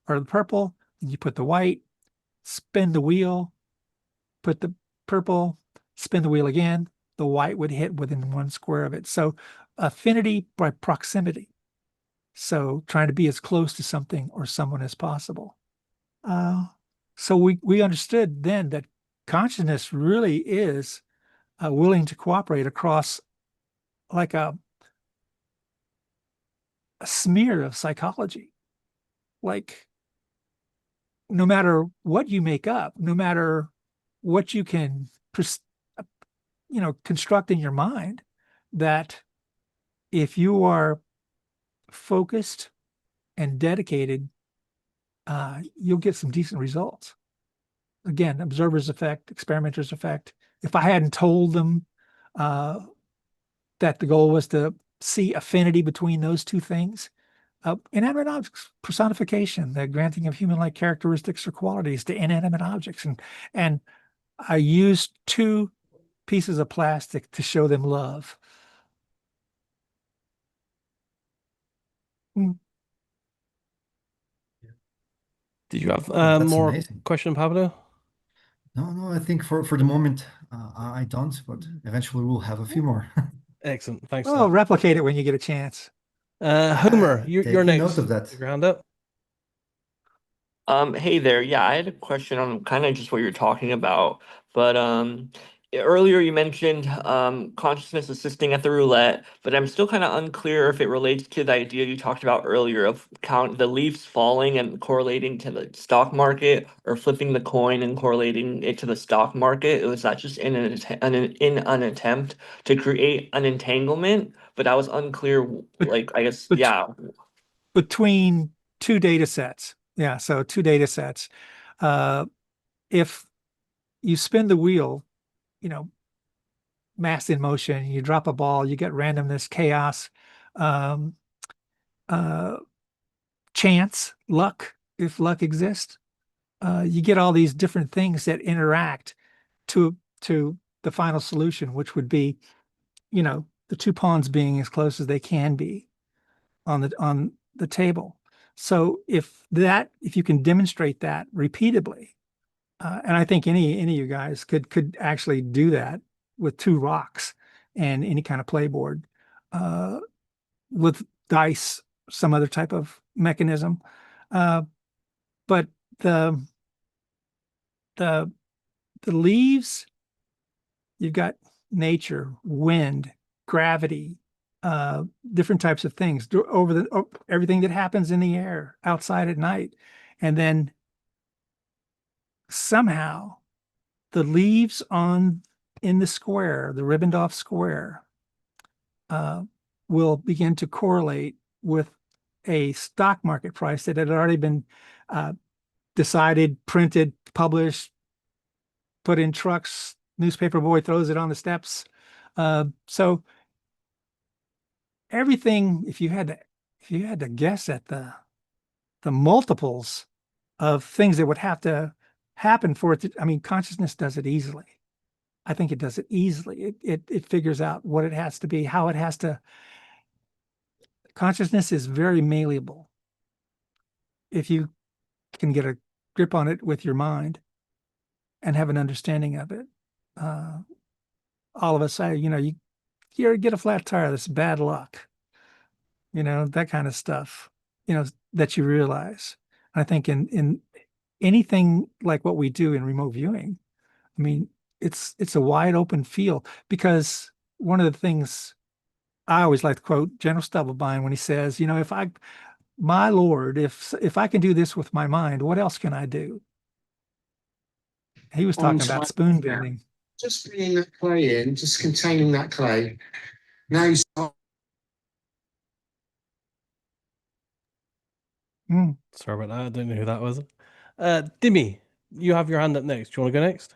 S2: or the purple, and you put the white, spin the wheel, put the purple, spin the wheel again, the white would hit within 1 square of it. So affinity by proximity. So trying to be as close to something or someone as possible. So we understood then that consciousness really is willing to cooperate across like a smear of psychology. Like no matter what you make up, no matter what you can construct in your mind, that if you are focused and dedicated, you'll get some decent results. Again, observer's effect, experimenter's effect. If I hadn't told them that the goal was to see affinity between those two things, inanimate objects, personification, the granting of human-like characteristics or qualities to inanimate objects. And I used 2 pieces of plastic to show them love.
S1: Did you have
S6: That's
S1: more
S6: amazing.
S1: question, Pablo?
S6: No, I think for the moment, I don't, but eventually we'll have a few more.
S1: Excellent. Thanks
S2: Well,
S1: for
S2: replicate it when you get a chance.
S1: that. Homer, you're
S6: Taking
S1: next.
S6: note of that.
S1: Your hand up.
S7: Hey there. Yeah, I had a question on kind of just what you're talking about. But earlier you mentioned consciousness assisting at the roulette, but I'm still kind of unclear if it relates to the idea you talked about earlier of count the leaves falling and correlating to the stock market, or flipping the coin and correlating it to the stock market. Was that just in an attempt to create an entanglement? But I was unclear, like, I guess,
S2: But
S7: yeah.
S2: between 2 data sets. Yeah, so 2 data sets. If you spin the wheel, mass in motion, you drop a ball, you get randomness, chaos, um, chance, luck, if luck exists. You get all these different things that interact to the final solution, which would be, the 2 pawns being as close as they can be on the table. So if you can demonstrate that repeatedly, and I think any of you guys could actually do that with 2 rocks and any kind of playboard, with dice, some other type of mechanism. But the leaves, you've got nature, wind, gravity, different types of things over everything that happens in the air outside at night. And then somehow the leaves in the square, the ribboned off square, will begin to correlate with a stock market price that had already been decided, printed, published, put in trucks. Newspaper boy throws it on the steps. So everything, if you had to guess at the multiples of things that would have to happen for it to, I mean, consciousness does it easily. I think it does it easily. It figures out what it has to be, how it has to. Consciousness is very malleable. If you can get a grip on it with your mind and have an understanding of it, all of us say, you get a flat tire, that's bad luck. That kind of stuff, that you realize. I think in anything like what we do in remote viewing, I mean, it's a wide open field, because one of the things I always like to quote General Stubblebine when he says, you know, my Lord, if I can do this with my mind, what else can I do? He was talking about spoon bending.
S8: Just bringing that clay in, just containing that clay. Now you start.
S1: Sorry about that. I don't know who that was. Dimmy, you have your hand up next. Do you want to go next?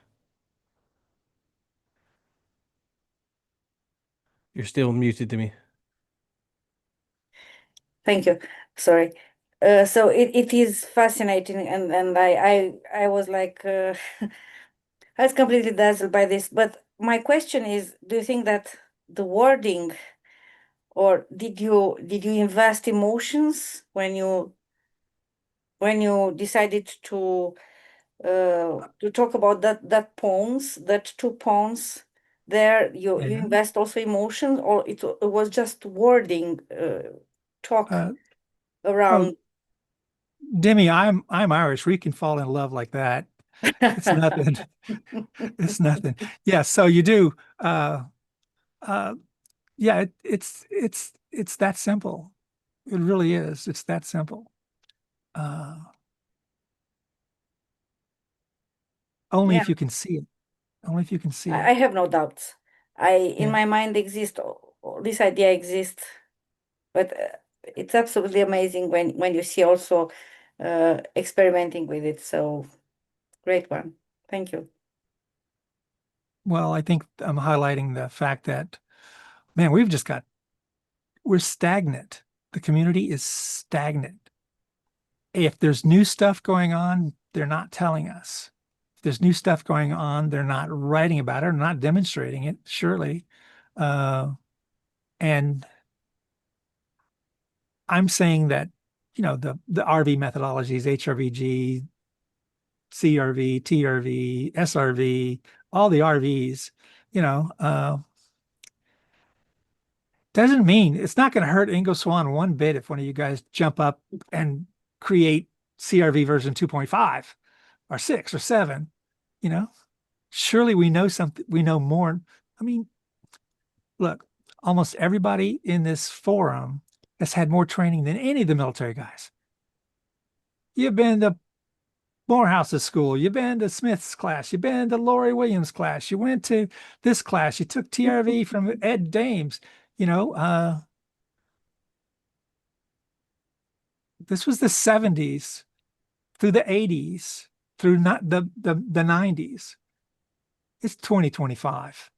S1: You're still muted, Dimmy.
S9: Thank you. Sorry. So it is fascinating, and I was like I was completely dazzled by this. But my question is, do you think that the wording, or did you invest emotions when you decided to talk about that poems, that two poems there, you
S2: Yeah.
S9: invest also emotions, or it was just wording, talk around?
S2: Demi, I'm Irish. We can fall in love like that. It's nothing. It's nothing. Yeah, so you do. Yeah, it's that simple. It really is. It's that simple. Only
S9: Yeah,
S2: if you can see it. Only if you can see
S9: I
S2: it.
S9: have no doubts. In
S2: Yeah.
S9: my mind exist, this idea exists, but it's absolutely amazing when you see also experimenting with it. So great one. Thank you.
S2: Well, I think I'm highlighting the fact that, man, we're stagnant. The community is stagnant. If there's new stuff going on, they're not telling us. If there's new stuff going on, they're not writing about it or not demonstrating it, surely. And I'm saying that, you know, the RV methodologies, HRVG, CRV, TRV, SRV, all the RVs, you know, doesn't mean it's not going to hurt Ingo Swann one bit if one of you guys jump up and create CRV version 2.5 or 6 or 7, you know. Surely we know something, we know more. I mean, look, almost everybody in this forum has had more training than any of the military guys. You've been to Morehouse's school, you've been to Smith's class, you've been to Lori Williams' class, you went to this class, you took TRV from Ed Dames, you know. This was the 70s through the 80s through not the 90s. It's 2025.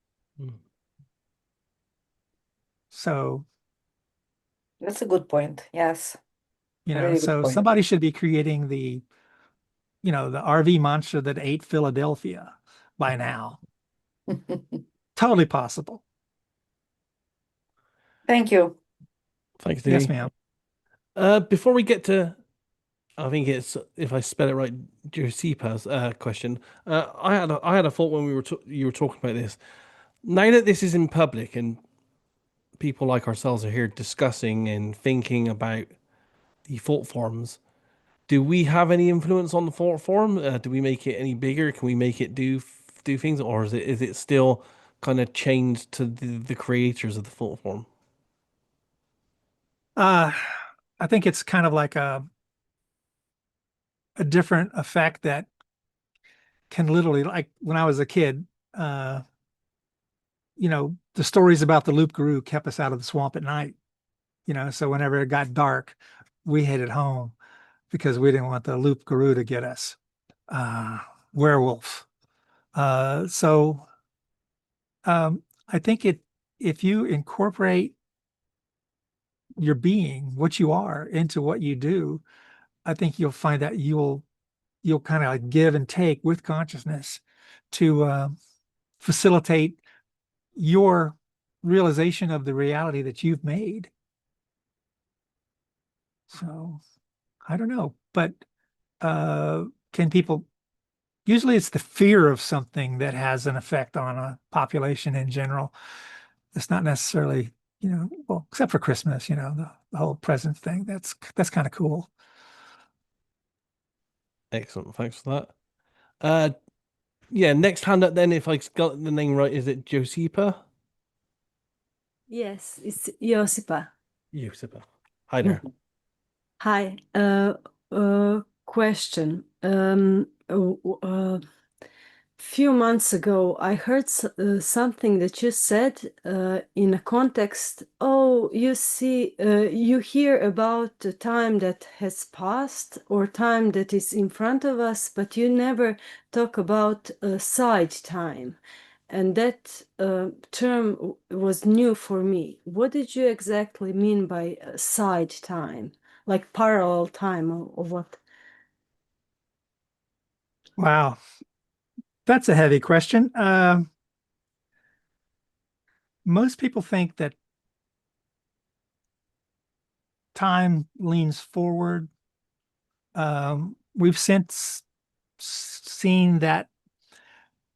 S2: So
S9: That's a good point. Yes.
S2: you
S9: A
S2: know,
S9: really good
S2: so
S9: point.
S2: somebody should be creating the, you know, the RV monster that ate Philadelphia by now. Totally possible.
S9: Thank you.
S1: Thanks,
S2: Yes,
S1: Dimmy.
S2: ma'am.
S1: Before we get to, I think it's, if I spell it right, Josipa's question. I had a thought when you were talking about this. Now that this is in public and people like ourselves are here discussing and thinking about the thought forms, do we have any influence on the thought form? Do we make it any bigger? Can we make it do things, or is it still kind of chained to the creators of the thought form?
S2: I think it's kind of like a different effect that can literally, like when I was a kid, you know, the stories about the Loop Guru kept us out of the swamp at night, you know, so whenever it got dark, we headed home because we didn't want the Loop Guru to get us. Werewolf. So I think if you incorporate your being, what you are, into what you do, I think you'll find that you'll kind of like give and take with consciousness to facilitate your realization of the reality that you've made. So I don't know, but can people, usually it's the fear of something that has an effect on a population in general. It's not necessarily, you know, well, except for Christmas, you know, the whole present thing. That's kind of cool.
S1: Excellent. Thanks for that. Yeah, next hand up then, if I got the name right, is it Josipa?
S10: Yes, it's Josipa.
S1: Josipa. Hi there.
S10: Hi. Question. Few months ago, I heard something that you said in a context. Oh, you see, you hear about the time that has passed or time that is in front of us, but you never talk about side time. And that term was new for me. What did you exactly mean by side time? Like parallel time or what?
S2: Wow, that's a heavy question. Most people think that time leans forward. We've since seen that,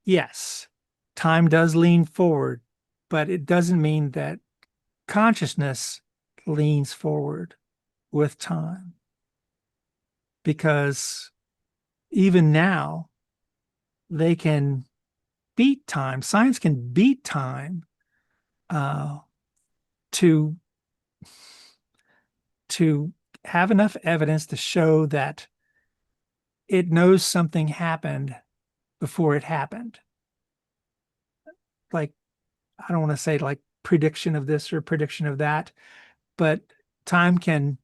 S2: yes, time does lean forward, but it doesn't mean that consciousness leans forward with time. Because even now, they can beat time. Science can beat time to have enough evidence to show that it knows something happened before it happened. Like, I don't want to say like prediction of this or prediction of that, but time can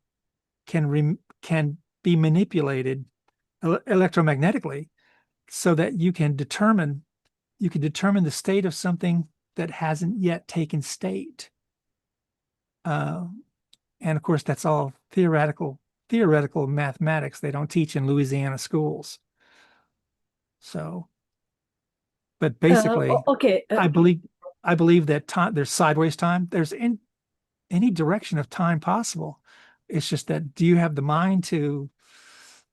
S2: be manipulated electromagnetically so that you can determine the state of something that hasn't yet taken state. And of course, that's all theoretical mathematics they don't teach in Louisiana schools. So, but basically,
S10: okay.
S2: I believe that time, there's sideways time. There's in any direction of time possible. It's just that, do you have the mind to,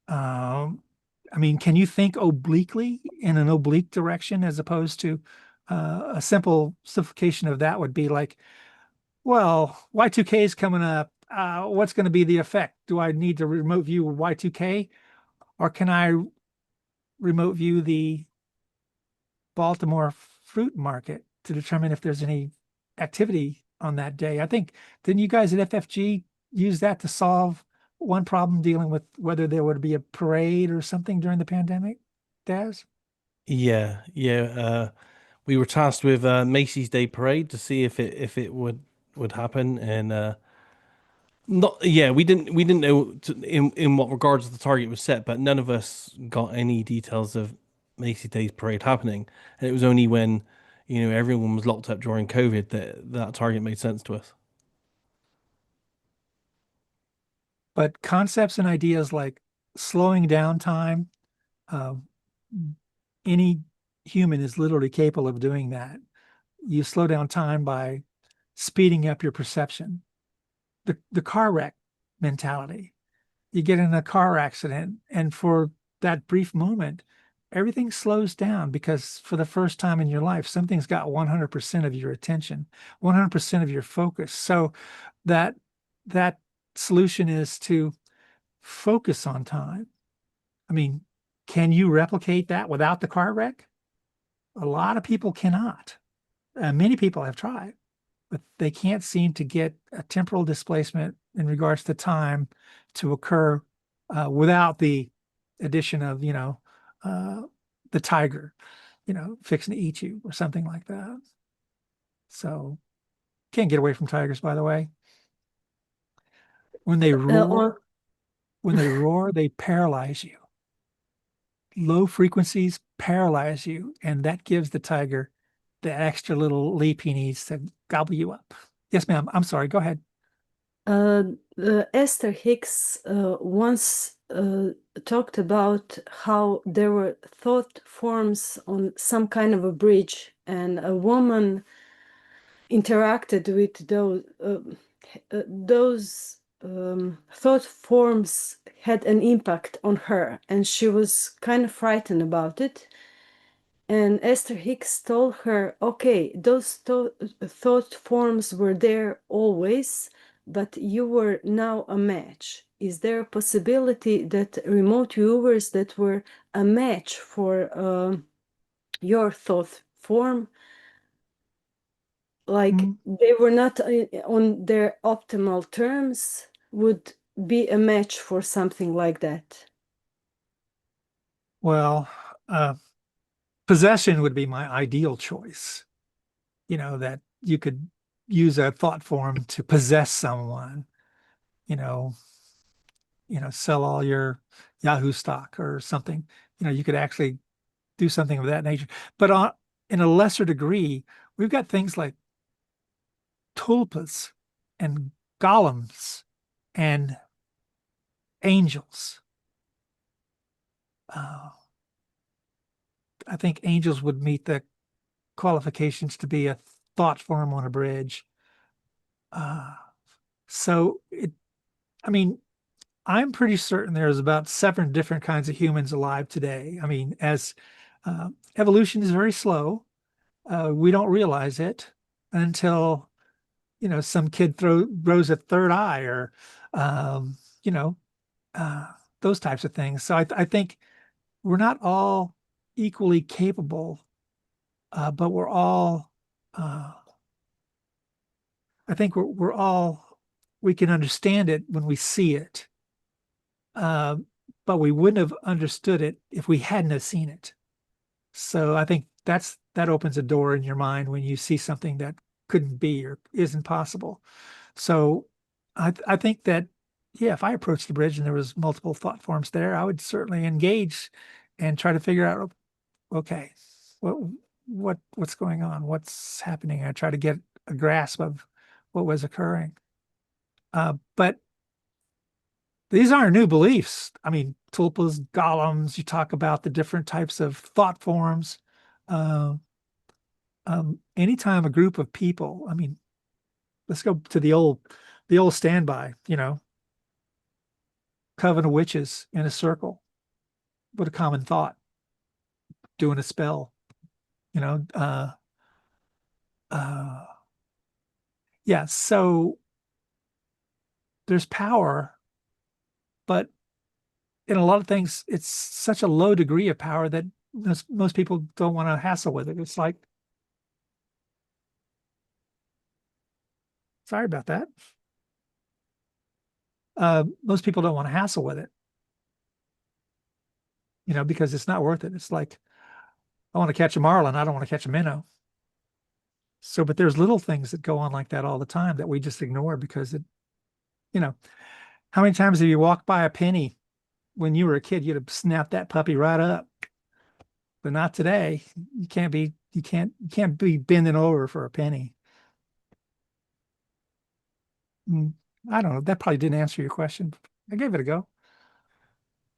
S2: I mean, can you think obliquely in an oblique direction as opposed to a simple simplification of that would be like, well, Y2K is coming up. What's going to be the effect? Do I need to remote view Y2K, or can I remote view the Baltimore fruit market to determine if there's any activity on that day? I think, didn't you guys at FFG use that to solve one problem dealing with whether there would be a parade or something during the pandemic, Daz?
S1: Yeah, yeah. We were tasked with Macy's Day Parade to see if it would happen, and not yeah, we didn't know in what regards the target was set, but none of us got any details of Macy's Day Parade happening, and it was only when everyone was locked up during COVID that that target made sense to us.
S2: But concepts and ideas like slowing down time, uh, any human is literally capable of doing that. You slow down time by speeding up your perception. The car wreck mentality. You get in a car accident, and for that brief moment, everything slows down because for the first time in your life, something's got 100% of your attention, 100% of your focus. So that that solution is to focus on time. I mean, can you replicate that without the car wreck? A lot of people cannot. Many people have tried, but they can't seem to get a temporal displacement in regards to time to occur without the addition of, the tiger, fixing to eat you or something like that. So can't get away from tigers, by the way. When they roar, they paralyze you. Low frequencies paralyze you, and that gives the tiger the extra little leap he needs to gobble you up. Yes, ma'am. I'm sorry. Go ahead.
S10: Esther Hicks once talked about how there were thought forms on some kind of a bridge, and a woman interacted with those thought forms had an impact on her, and she was kind of frightened about it. And Esther Hicks told her, okay, those thought forms were there always, but you were now a match. Is there a possibility that remote viewers that were a match for your thought form, like
S2: Mm.
S10: they were not on their optimal terms, would be a match for something like that?
S2: Well, possession would be my ideal choice. You know, that you could use a thought form to possess someone, you know, sell all your Yahoo stock or something. You could actually do something of that nature. But in a lesser degree, we've got things like tulpas and golems and angels. I think angels would meet the qualifications to be a thought form on a bridge. So I mean, I'm pretty certain there's about 7 different kinds of humans alive today. I mean, as evolution is very slow, we don't realize it until some kid grows a third eye, or um, you know those types of things. So I think we're not all equally capable, but we're all. I think we're all, we can understand it when we see it, uh, but we wouldn't have understood it if we hadn't have seen it. So I think that opens a door in your mind when you see something that couldn't be or isn't possible. So I think that, yeah, if I approached the bridge and there was multiple thought forms there, I would certainly engage and try to figure out, okay, what's going on, what's happening. I try to get a grasp of what was occurring. But these aren't new beliefs. I mean, tulpas, golems, you talk about the different types of thought forms. Uh, Anytime a group of people, I mean, let's go to the old standby, coven of witches in a circle with a common thought, doing a spell, you know, uh, yeah. So there's power, but in a lot of things, it's such a low degree of power that most people don't want to hassle with it. It's like, sorry about that. Most people don't want to hassle with it, because it's not worth it. It's like, I want to catch a marlin. I don't want to catch a minnow. So, but there's little things that go on like that all the time that we just ignore because how many times have you walked by a penny when you were a kid? You'd have snapped that puppy right up, but not today. You can't be bending over for a penny. I don't know. That probably didn't answer your question. I gave it a go.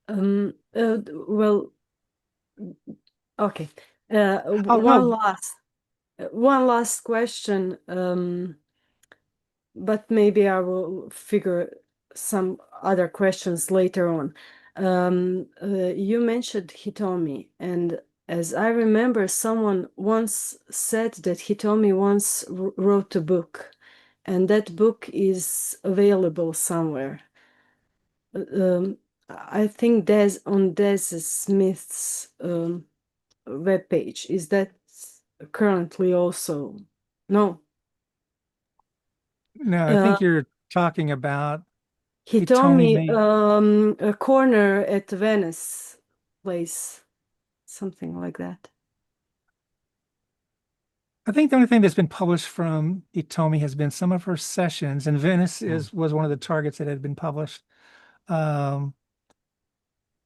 S10: Well, okay.
S2: Oh,
S10: One
S2: no.
S10: last question. But maybe I will figure some other questions later on. You mentioned Hitomi, and as I remember, someone once said that Hitomi once wrote a book, and that book is available somewhere. I think Des on Des Smith's webpage. Is that currently also? No.
S2: No, I think you're talking about
S10: Hitomi,
S2: Hitomi
S10: a corner at Venice place, something like that.
S2: I think the only thing that's been published from Hitomi has been some of her sessions, and Venice was one of the targets that had been published. Dick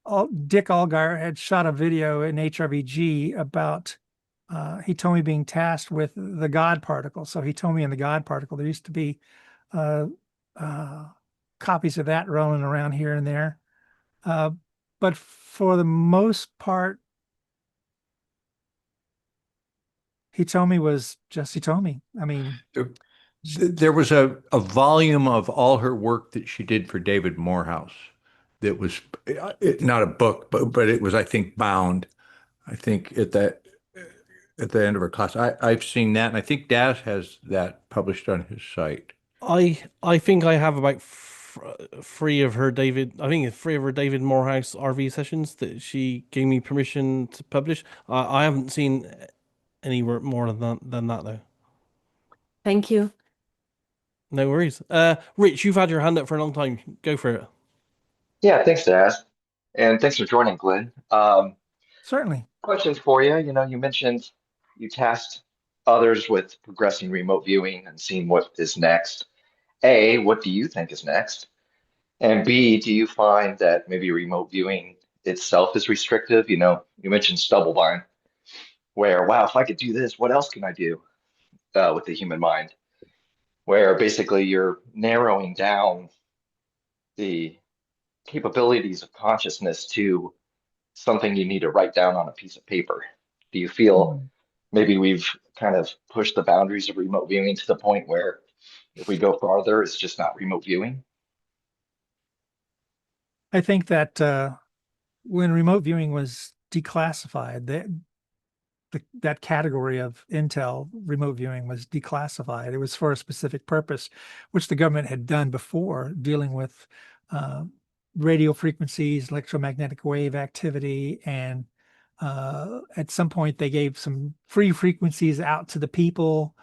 S2: Allgaier had shot a video in HRVG about Hitomi being tasked with the God particle. So Hitomi and the God particle. There used to be copies of that rolling around here and there. But for the most part, Hitomi was just Hitomi. I mean,
S4: There was a volume of all her work that she did for David Morehouse that was not a book, but it was, I think, bound. I think at the end of her class, I've seen that, and I think Daz has that published on his site.
S1: I think I have about free of her David. I think it's free of her David Morehouse RV sessions that she gave me permission to publish. I haven't seen any more than that though.
S10: Thank you.
S1: No worries. Rich, you've had your hand up for a long time. Go for it.
S11: Yeah, thanks, Daz. And thanks for joining, Glenn.
S2: Certainly.
S11: Questions for you. You know, you mentioned you tasked others with progressing remote viewing and seeing what is next. A, what do you think is next? And B, do you find that maybe remote viewing itself is restrictive? You know, you mentioned stubble buying, where, wow, if I could do this, what else can I do with the human mind? Where basically you're narrowing down the capabilities of consciousness to something you need to write down on a piece of paper. Do you feel maybe we've kind of pushed the boundaries of remote viewing to the point where if we go farther, it's just not remote viewing?
S2: I think that when remote viewing was declassified, that category of intel remote viewing was declassified. It was for a specific purpose, which the government had done before, dealing with radio frequencies, electromagnetic wave activity, and at some point they gave some free frequencies out to the people,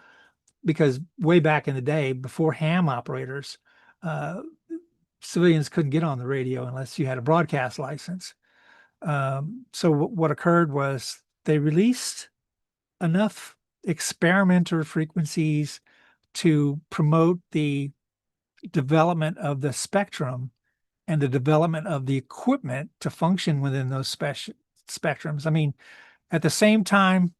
S2: because way back in the day, before ham operators, civilians couldn't get on the radio unless you had a broadcast license. So what occurred was they released enough experimenter frequencies to promote the development of the spectrum and the development of the equipment to function within those spectrums. I mean, at the same time,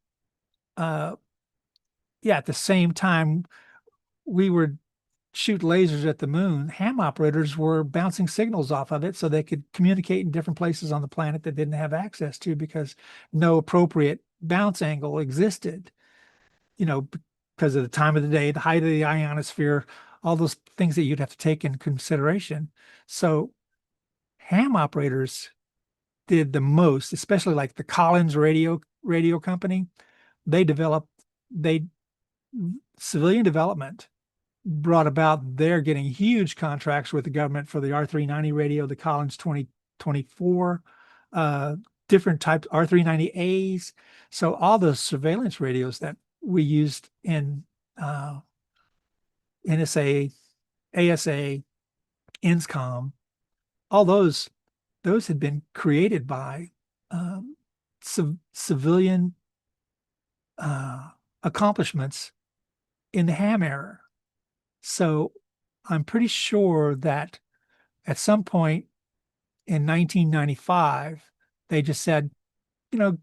S2: we were shoot lasers at the moon. Ham operators were bouncing signals off of it so they could communicate in different places on the planet that didn't have access to, because no appropriate bounce angle existed, you know, because of the time of the day, the height of the ionosphere, all those things that you'd have to take in consideration. So ham operators did the most, especially like the Collins radio company. Civilian development brought about their getting huge contracts with the government for the R390 radio, the Collins 2024, different types, R390As. So all the surveillance radios that we used in NSA, ASA, INSCOM, all those had been created by civilian accomplishments in the ham era. So I'm pretty sure that at some point in 1995, they just said, you know,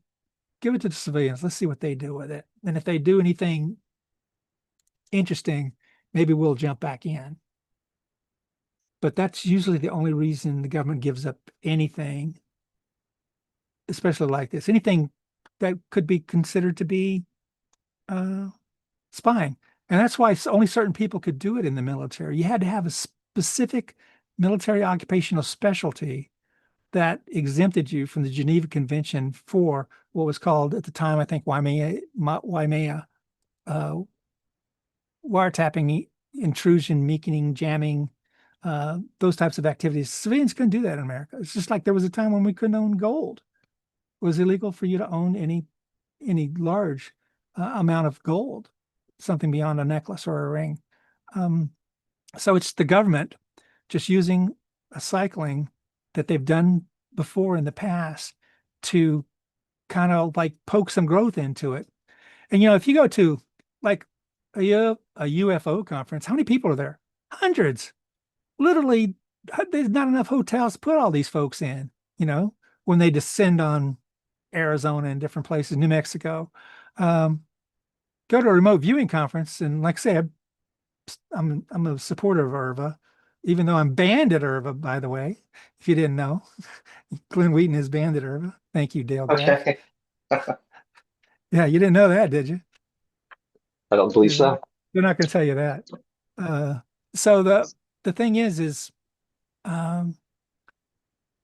S2: give it to the civilians. Let's see what they do with it. And if they do anything interesting, maybe we'll jump back in. But that's usually the only reason the government gives up anything, especially like this, anything that could be considered to be spying. And that's why only certain people could do it in the military. You had to have a specific military occupational specialty that exempted you from the Geneva Convention for what was called at the time, I think, Waimea, wiretapping, intrusion, meekening, jamming, those types of activities. Civilians couldn't do that in America. It's just like there was a time when we couldn't own gold. It was illegal for you to own any large amount of gold, something beyond a necklace or a ring. So it's the government just using a cycling that they've done before in the past to kind of like poke some growth into it. And, you know, if you go to like a UFO conference, how many people are there? Hundreds. Literally, there's not enough hotels to put all these folks in, you know, when they descend on Arizona and different places, New Mexico. Go to a remote viewing conference, and like I say, I'm a supporter of IRVa, even though I'm banned at IRVa, by the way, if you didn't know. Glenn Wheaton is banned at IRVa. Thank you, Dale Graff.
S11: Okay.
S2: Yeah, you didn't know that, did you?
S11: I don't believe so.
S2: They're not going to tell you that. So the thing is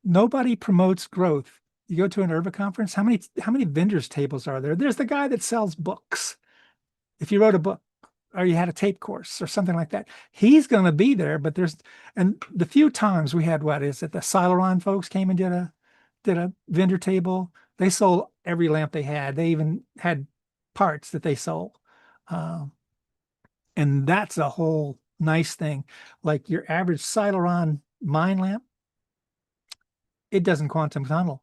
S2: nobody promotes growth. You go to an IRVa conference, how many vendors tables are there? There's the guy that sells books. If you wrote a book, or you had a tape course or something like that. He's going to be there, but and the few times we had, what is it? The Celeron folks came and did a vendor table. They sold every lamp they had. They even had parts that they sold. And that's a whole nice thing. Like your average Celeron mine lamp, it doesn't quantum tunnel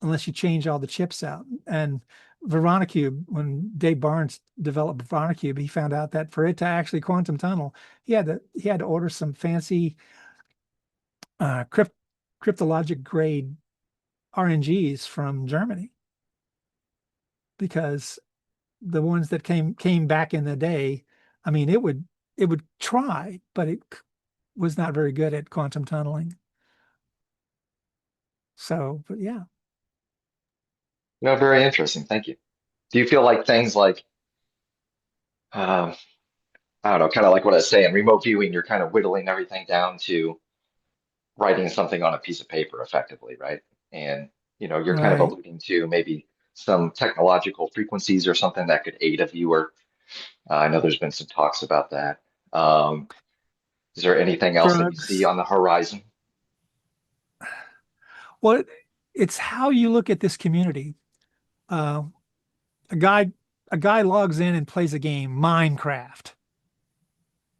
S2: unless you change all the chips out. And Veronicube, when Dave Barnes developed Veronicube, he found out that for it to actually quantum tunnel, he had to order some fancy cryptologic grade RNGs from Germany, because the ones that came back in the day, I mean, it would try, but it was not very good at quantum tunneling. So, but yeah.
S11: No, very interesting. Thank you. Do you feel like things like, I don't know, kind of like what I was saying, remote viewing, you're kind of whittling everything down to writing something on a piece of paper effectively, right? And, you're kind of
S2: Right.
S11: alluding to maybe some technological frequencies or something that could aid a viewer. I know there's been some talks about that. Is there anything else that you see
S2: Drugs.
S11: on the horizon?
S2: Well, it's how you look at this community. Uh, a guy logs in and plays a game, Minecraft,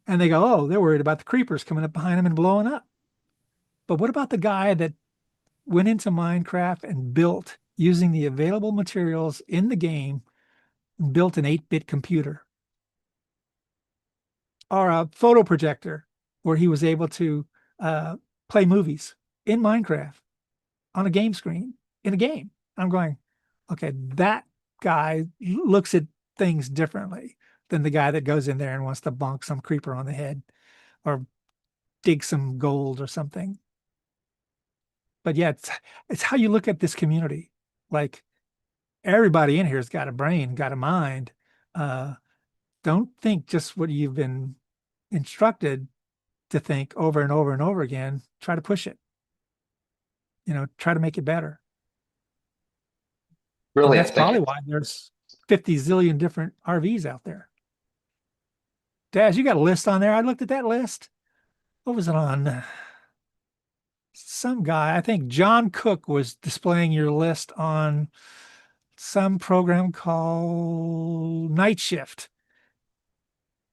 S2: and they go, "Oh, they're worried about the creepers coming up behind him and blowing up." But what about the guy that went into Minecraft and built, using the available materials in the game, built an 8-bit computer or a photo projector where he was able to play movies in Minecraft on a game screen in a game? I'm going, okay, that guy looks at things differently than the guy that goes in there and wants to bonk some creeper on the head or dig some gold or something. But yeah, it's how you look at this community. Like, everybody in here's got a brain, got a mind. Don't think just what you've been instructed to think over and over and over again. Try to push it. Try to make it better. And
S11: Brilliant.
S2: that's
S11: Thank
S2: probably
S11: you.
S2: why there's 50 zillion different RVs out there. Daz, you got a list on there? I looked at that list. What was it on? Some guy, I think John Cook, was displaying your list on some program called Night Shift.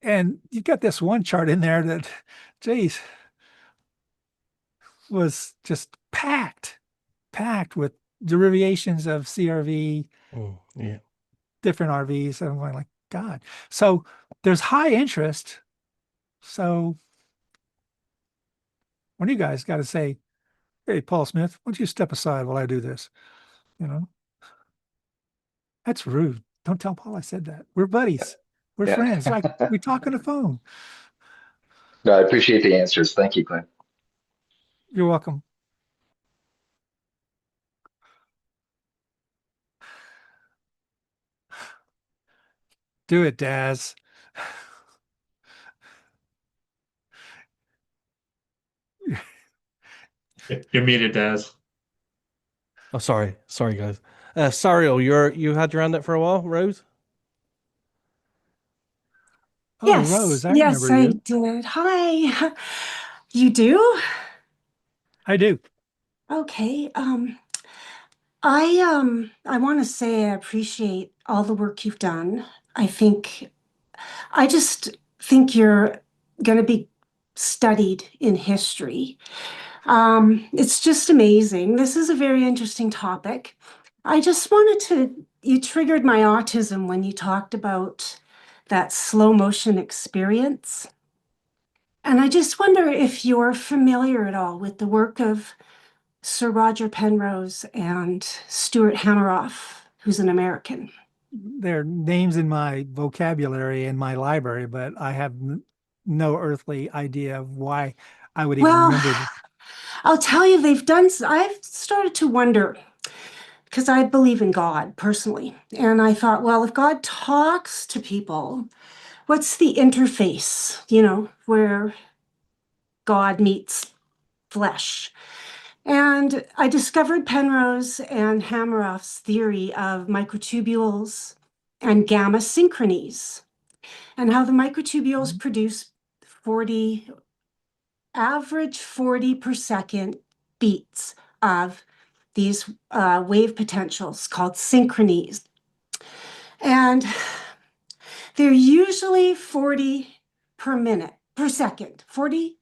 S2: And you've got this one chart in there that, geez, was just packed with derivations of CRV,
S1: Yeah.
S2: different RVs. And I'm like, God. So there's high interest. So when you guys got to say, "Hey, Paul Smith, why don't you step aside while I do this?" That's rude. Don't tell Paul I said that. We're buddies. We're
S11: Yeah.
S2: friends. Like, we talk on the phone.
S11: No, I appreciate the answers. Thank you, Glenn.
S2: You're welcome. Do it, Daz.
S3: You're muted, Daz.
S1: Oh, sorry, guys. Sario, you had your hand up for a while, Rose.
S2: Oh, Rose, I
S12: Yes,
S2: remember
S12: I
S2: you.
S12: did. Hi. You do?
S2: I do.
S12: Okay. I want to say I appreciate all the work you've done. I just think you're going to be studied in history. It's just amazing. This is a very interesting topic. You triggered my autism when you talked about that slow motion experience. And I just wonder if you're familiar at all with the work of Sir Roger Penrose and Stuart Hameroff, who's an American.
S2: There are names in my vocabulary in my library, but I have no earthly idea of why I would even
S12: Well,
S2: remember this.
S12: I'll tell you, I've started to wonder, because I believe in God personally. And I thought, well, if God talks to people, what's the interface, where God meets flesh? And I discovered Penrose and Hameroff's theory of microtubules and gamma synchronies. and how the microtubules produce 40, average 40 per second beats of these wave potentials called synchronies. And they're usually 40 per second, 40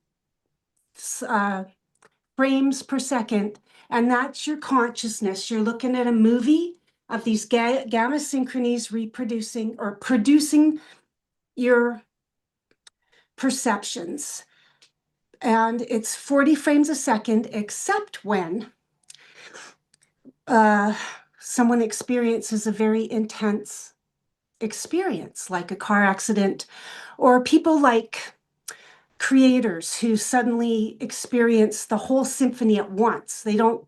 S12: frames per second. And that's your consciousness. You're looking at a movie of these gamma synchronies reproducing or producing your perceptions. And it's 40 frames a second, except when someone experiences a very intense experience, like a car accident, or people like creators who suddenly experience the whole symphony at once. They don't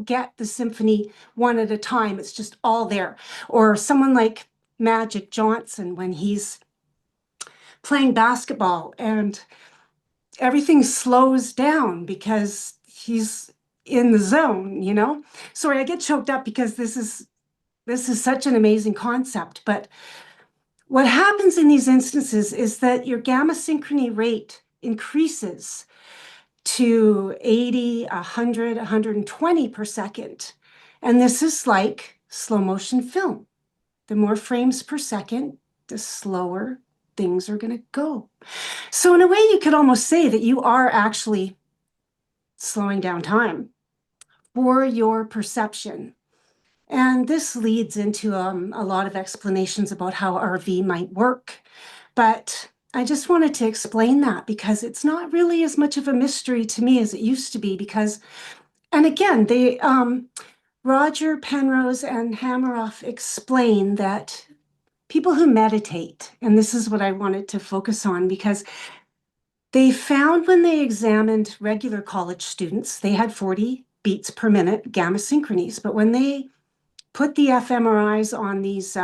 S12: get the symphony one at a time. It's just all there. Or someone like Magic Johnson, when he's playing basketball and everything slows down because he's in the zone, you know? Sorry, I get choked up because this is such an amazing concept. But what happens in these instances is that your gamma synchrony rate increases to 80, 100, 120 per second. And this is like slow motion film. The more frames per second, the slower things are going to go. So in a way, you could almost say that you are actually slowing down time for your perception. And this leads into a lot of explanations about how IRVa might work. But I just wanted to explain that because it's not really as much of a mystery to me as it used to be. Because, and again, they Roger Penrose and Hammeroff explain that people who meditate, and this is what I wanted to focus on, because they found when they examined regular college students, they had 40 beats per minute gamma synchronies. But when they put the fMRIs on these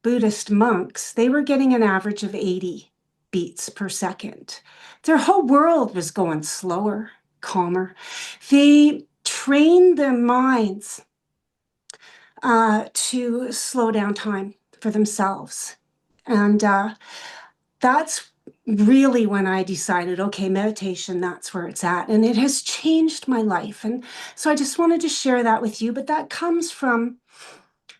S12: Buddhist monks, they were getting an average of 80 beats per second. Their whole world was going slower, calmer. They trained their minds to slow down time for themselves. And that's really when I decided, okay, meditation, that's where it's at. And it has changed my life. And so I just wanted to share that with you. But that comes from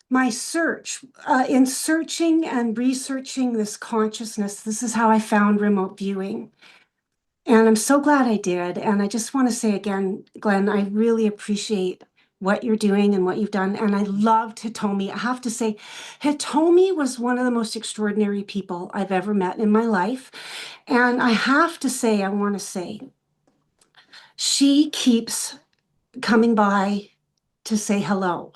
S12: my search. In searching and researching this consciousness, this is how I found remote viewing. And I'm so glad I did. And I just want to say again, Glenn, I really appreciate what you're doing and what you've done. And I loved Hitomi. I have to say, Hitomi was one of the most extraordinary people I've ever met in my life. And I have to say, I want to say, she keeps coming by to say hello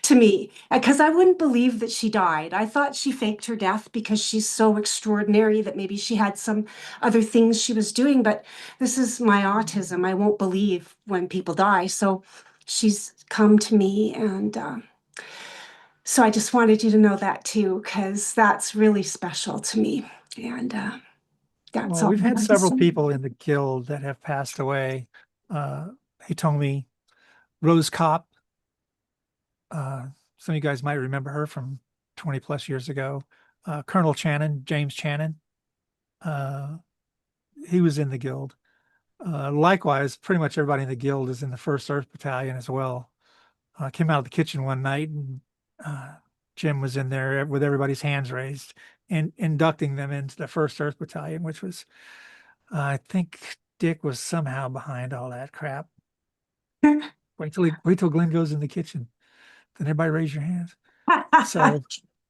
S12: to me, because I wouldn't believe that she died. I thought she faked her death because she's so extraordinary that maybe she had some other things she was doing, but this is my autism. I won't believe when people die. So she's come to me, and so I just wanted you to know that too, because that's really special to me. And that's
S2: Well,
S12: all.
S2: we've had several people in the guild that have passed away. Hitomi, Rose Kopp. Some of you guys might remember her from 20 plus years ago. Colonel Channon, James Channon. He was in the guild. Likewise, pretty much everybody in the guild is in the 1st Earth Battalion as well. I came out of the kitchen one night and Jim was in there with everybody's hands raised and inducting them into the 1st Earth Battalion, which was, I think Dick was somehow behind all that crap. Wait till Glenn goes in the kitchen. Then everybody raise your hands. So,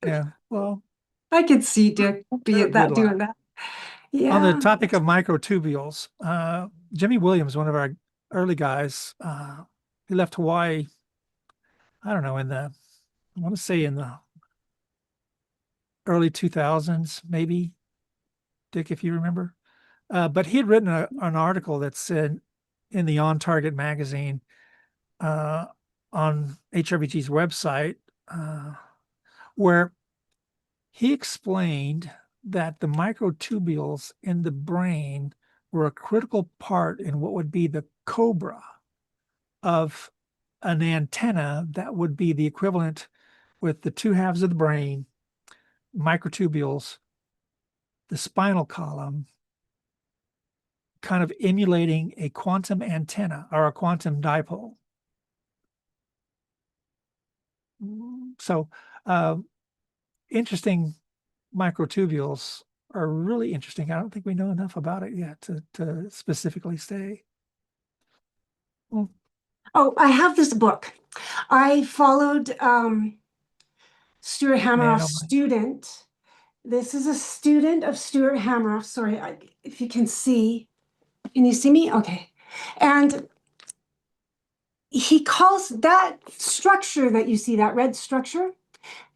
S2: yeah, well,
S12: I could see Dick doing that. Yeah.
S2: On the topic of microtubules, Jimmy Williams, one of our early guys, he left Hawaii, I don't know, I want to say in the early 2000s, maybe, Dick, if you remember. But he had written an article that said in the On Target magazine on HRVG's website, where he explained that the microtubules in the brain were a critical part in what would be the cobra of an antenna that would be the equivalent with the 2 halves of the brain microtubules, the spinal column, kind of emulating a quantum antenna or a quantum dipole. So interesting microtubules are really interesting. I don't think we know enough about it yet to specifically say.
S12: Oh, I have this book. I followed Stuart Hameroff's student. This is a student of Stuart Hameroff. Sorry, if you can see. Can you see me? Okay. And he calls that structure that you see, that red structure,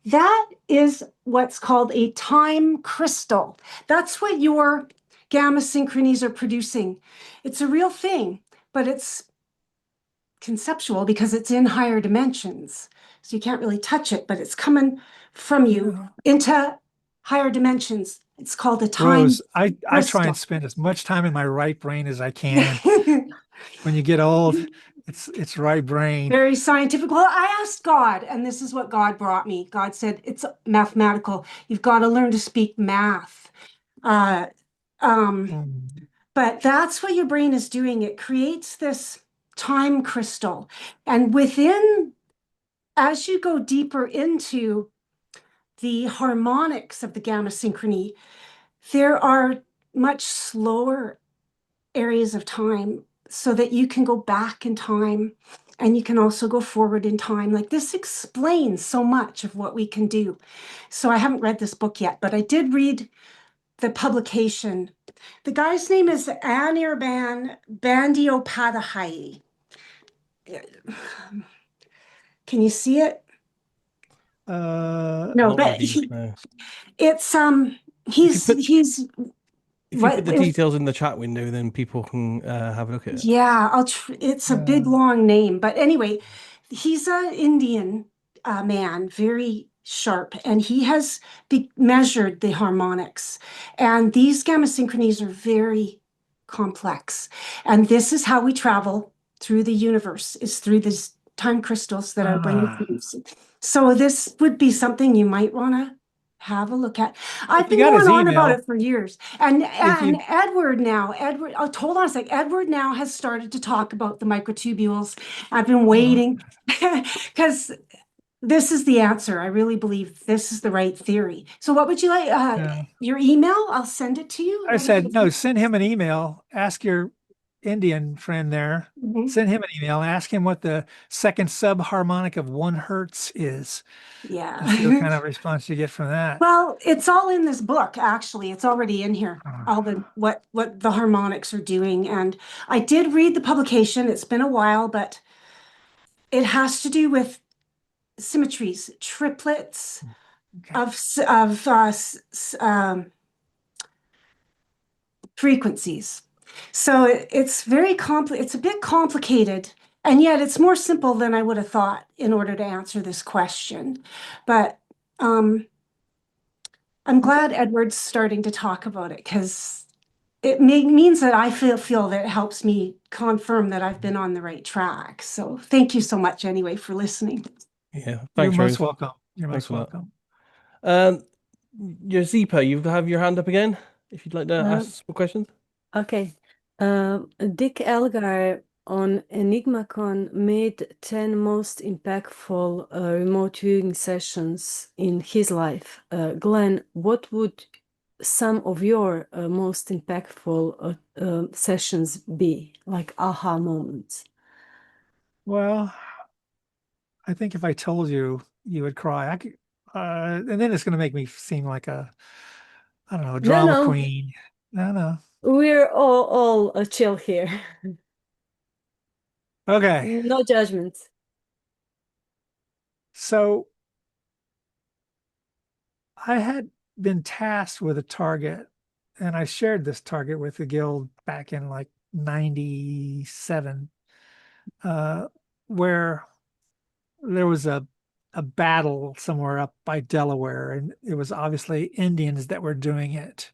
S12: that is what's called a time crystal. That's what your gamma synchronies are producing. It's a real thing, but it's conceptual because it's in higher dimensions. So you can't really touch it, but it's coming from you into higher dimensions. It's called a time
S2: Rose, I try
S12: crystal.
S2: and spend as much time in my right brain as I can. When you get old, it's right brain.
S12: Very scientific. Well, I asked God, and this is what God brought me. God said, it's mathematical. You've got to learn to speak math. But that's what your brain is doing. It creates this time crystal. And within, as you go deeper into the harmonics of the gamma synchrony, there are much slower areas of time so that you can go back in time and you can also go forward in time. Like, this explains so much of what we can do. So I haven't read this book yet, but I did read the publication. The guy's name is Anirban Bandiopadhyay. Can you see it? No,
S1: Not
S12: but
S1: really, no.
S12: it's he's
S1: If you put the details in the chat window, then people can have a look at it.
S12: Yeah, it's a big long name, but anyway, he's an Indian man, very sharp, and he has measured the harmonics, and these gamma synchronies are very complex, and this is how we travel through the universe, is through these time crystals that our brain keeps. So this would be something you might want to have a look at. I've been going on about it for years. And Edward, oh, hold on a sec. Edward now has started to talk about the microtubules. I've been waiting because this is the answer. I really believe this is the right theory. So what would you like? Your email? I'll send it to you.
S2: I said, no, send him an email. Ask your Indian friend there. Send him an email and ask him what the second subharmonic of 1 hertz is.
S12: Yeah.
S2: And see what kind of response you get from that.
S12: Well, it's all in this book, actually. It's already in here, all the what the harmonics are doing. And I did read the publication. It's been a while, but it has to do with symmetries, triplets of frequencies. So it's very it's a bit complicated, and yet it's more simple than I would have thought in order to answer this question. But I'm glad Edward's starting to talk about it, because it means that I feel that it helps me confirm that I've been on the right track. So thank you so much anyway for listening.
S1: Yeah,
S2: You're
S1: thanks,
S2: most
S1: Rose.
S2: welcome. You're
S1: Thanks
S2: most welcome.
S1: Your Zipa, you have your hand up again, if you'd like to ask some questions.
S10: Okay. Dick Elgar on EnigmaCon made 10 most impactful remote viewing sessions in his life. Glenn, what would some of your most impactful sessions be, like aha moments?
S2: Well, I think if I told you, you would cry. And then it's going to make me seem like I don't know, a drama queen. No.
S10: We're all chill here.
S2: Okay.
S10: No judgments.
S2: So I had been tasked with a target, and I shared this target with the guild back in like 97, where there was a battle somewhere up by Delaware, and it was obviously Indians that were doing it.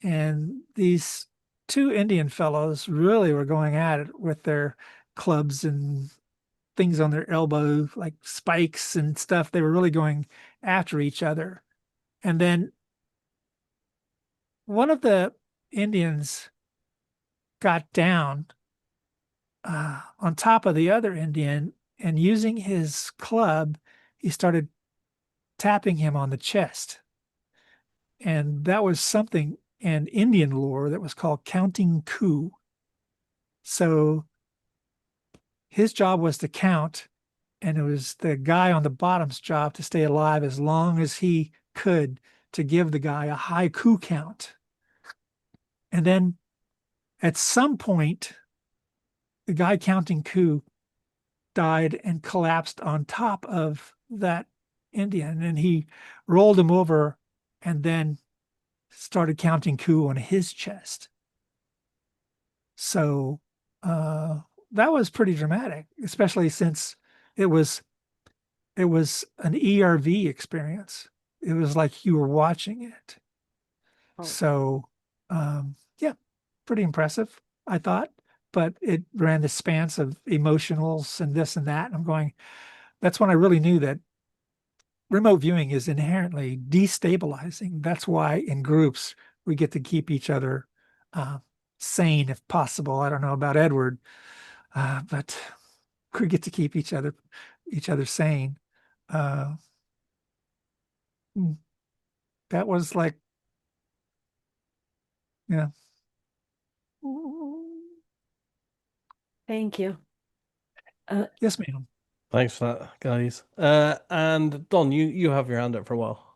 S2: And these 2 Indian fellows really were going at it with their clubs and things on their elbow, like spikes and stuff. They were really going after each other. And then one of the Indians got down on top of the other Indian, and using his club, he started tapping him on the chest. And that was something in Indian lore that was called counting coup. So his job was to count, and it was the guy on the bottom's job to stay alive as long as he could to give the guy a high coup count. And then at some point, the guy counting coup died and collapsed on top of that Indian, and he rolled him over and then started counting coup on his chest. So that was pretty dramatic, especially since it was an ERV experience. It was like you were watching it.
S10: Oh.
S2: So yeah, pretty impressive, I thought. But it ran the spans of emotionals and this and that. And I'm going, that's when I really knew that remote viewing is inherently destabilizing. That's why in groups we get to keep each other sane if possible. I don't know about Edward, but we get to keep each other sane. That was like, yeah.
S10: Thank you.
S2: Yes, ma'am.
S1: Thanks for that, guys. And Don, you have your hand up for a while.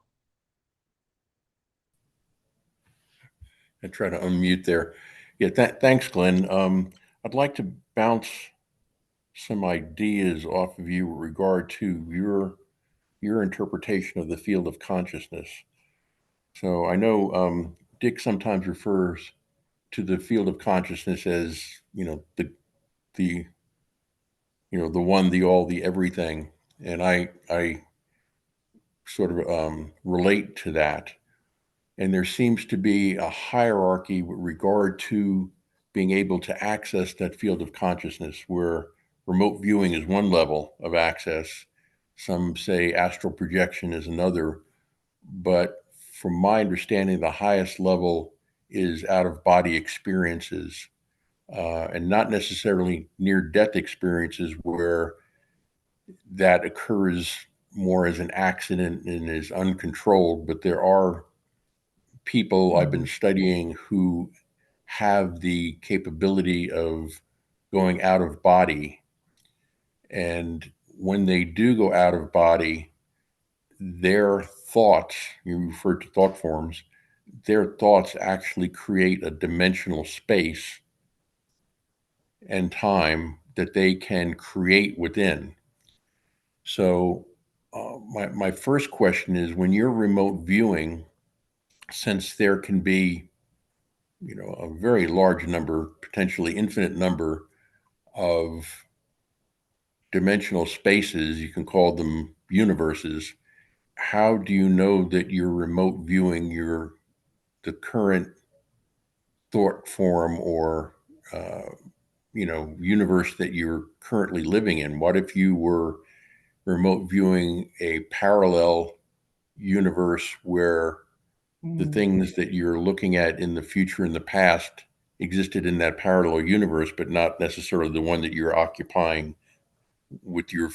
S13: I try to unmute there. Yeah, thanks, Glenn. I'd like to bounce some ideas off of you with regard to your interpretation of the field of consciousness. So I know Dick sometimes refers to the field of consciousness as, the the one, the all, the everything, and I sort of relate to that. And there seems to be a hierarchy with regard to being able to access that field of consciousness, where remote viewing is one level of access. Some say astral projection is another. But from my understanding, the highest level is out of body experiences, and not necessarily near death experiences where that occurs more as an accident and is uncontrolled. But there are people I've been studying who have the capability of going out of body. And when they do go out of body, their thoughts, you referred to thought forms, their thoughts actually create a dimensional space and time that they can create within. So my first question is, when you're remote viewing, since there can be a very large number, potentially infinite number of dimensional spaces, you can call them universes, how do you know that you're remote viewing the current thought form or universe that you're currently living in? What if you were remote viewing a parallel universe where the things that you're looking at in the future and the past existed in that parallel universe, but not necessarily the one that you're occupying with you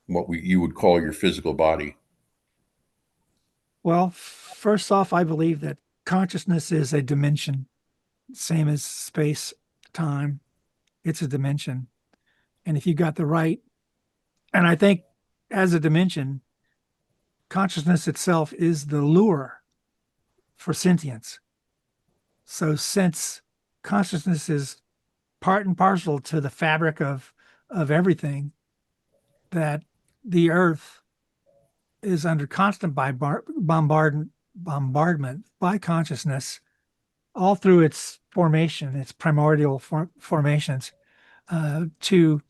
S13: would call your physical body?
S2: Well, first off, I believe that consciousness is a dimension, same as space, time. It's a dimension. And if you got the right, and I think as a dimension, consciousness itself is the lure for sentience. So since consciousness is part and parcel to the fabric of everything, that the earth is under constant bombardment by consciousness all through its formation, its primordial formations, to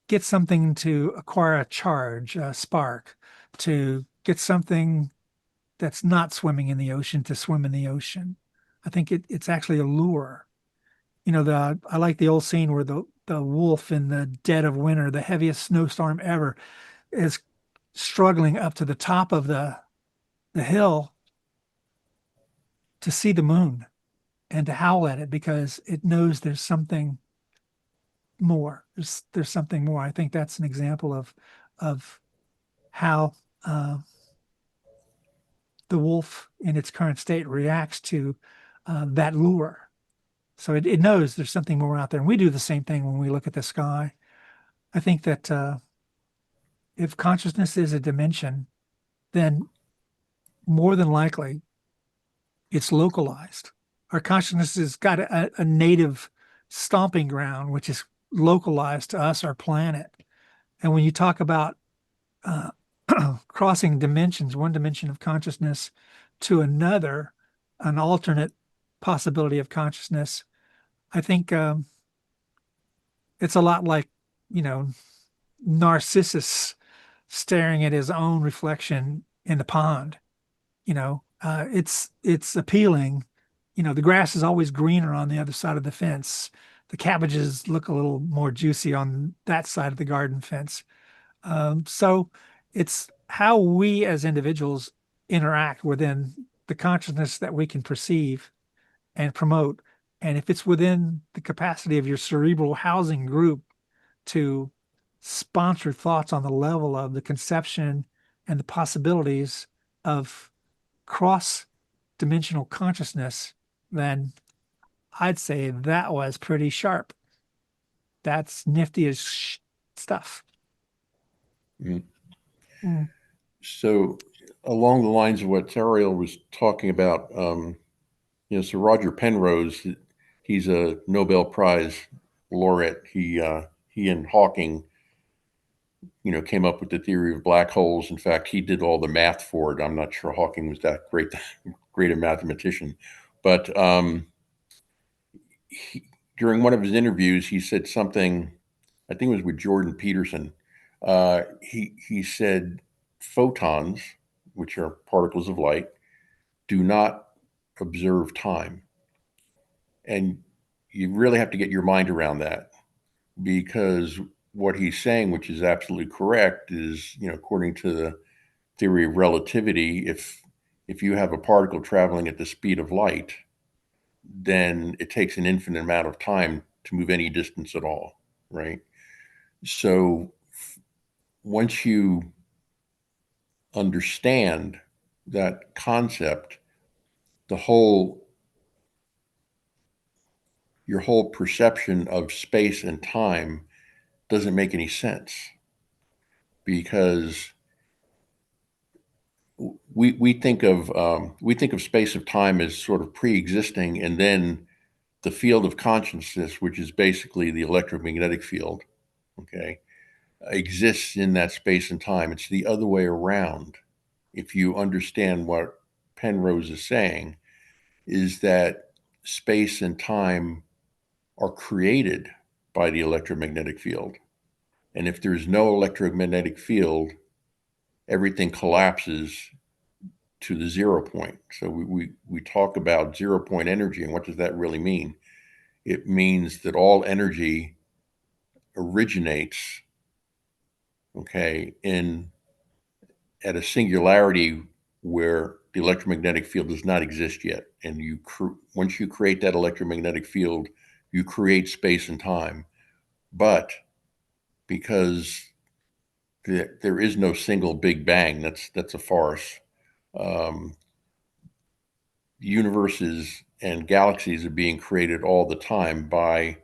S2: get something to acquire a charge, a spark, to get something that's not swimming in the ocean to swim in the ocean. I think it's actually a lure. I like the old scene where the wolf in the dead of winter, the heaviest snowstorm ever, is struggling up to the top of the the hill to see the moon and to howl at it because it knows there's something more. There's something more. I think that's an example of how the wolf in its current state reacts to that lure. So it knows there's something more out there. And we do the same thing when we look at the sky. I think that if consciousness is a dimension, then more than likely it's localized. Our consciousness has got a native stomping ground, which is localized to us, our planet. And when you talk about crossing dimensions, one dimension of consciousness to another, an alternate possibility of consciousness, I think it's a lot like, Narcissus staring at his own reflection in the pond. It's appealing. The grass is always greener on the other side of the fence. The cabbages look a little more juicy on that side of the garden fence. So it's how we as individuals interact within the consciousness that we can perceive and promote. And if it's within the capacity of your cerebral housing group to sponsor thoughts on the level of the conception and the possibilities of cross-dimensional consciousness, then I'd say that was pretty sharp. That's nifty as stuff.
S13: Mhm.
S2: Mm.
S13: So along the lines of what Ariel was talking about, so Roger Penrose, he's a Nobel Prize laureate. He and Hawking, came up with the theory of black holes. In fact, he did all the math for it. I'm not sure Hawking was that great a mathematician, but during one of his interviews, he said something, I think it was with Jordan Peterson. He said photons, which are particles of light, do not observe time. And you really have to get your mind around that, because what he's saying, which is absolutely correct, is, according to the theory of relativity, if you have a particle traveling at the speed of light, then it takes an infinite amount of time to move any distance at all, right? So once you understand that concept, your whole perception of space and time doesn't make any sense, because we think of space of time as sort of pre-existing, and then the field of consciousness, which is basically the electromagnetic field, okay, exists in that space and time. It's the other way around. If you understand what Penrose is saying, is that space and time are created by the electromagnetic field. And if there's no electromagnetic field, everything collapses to the 0 point. So we talk about 0 point energy, and what does that really mean? It means that all energy originates, okay, at a singularity where the electromagnetic field does not exist yet. And once you create that electromagnetic field, you create space and time. But because there is no single Big Bang, that's a farce. Universes and galaxies are being created all the time by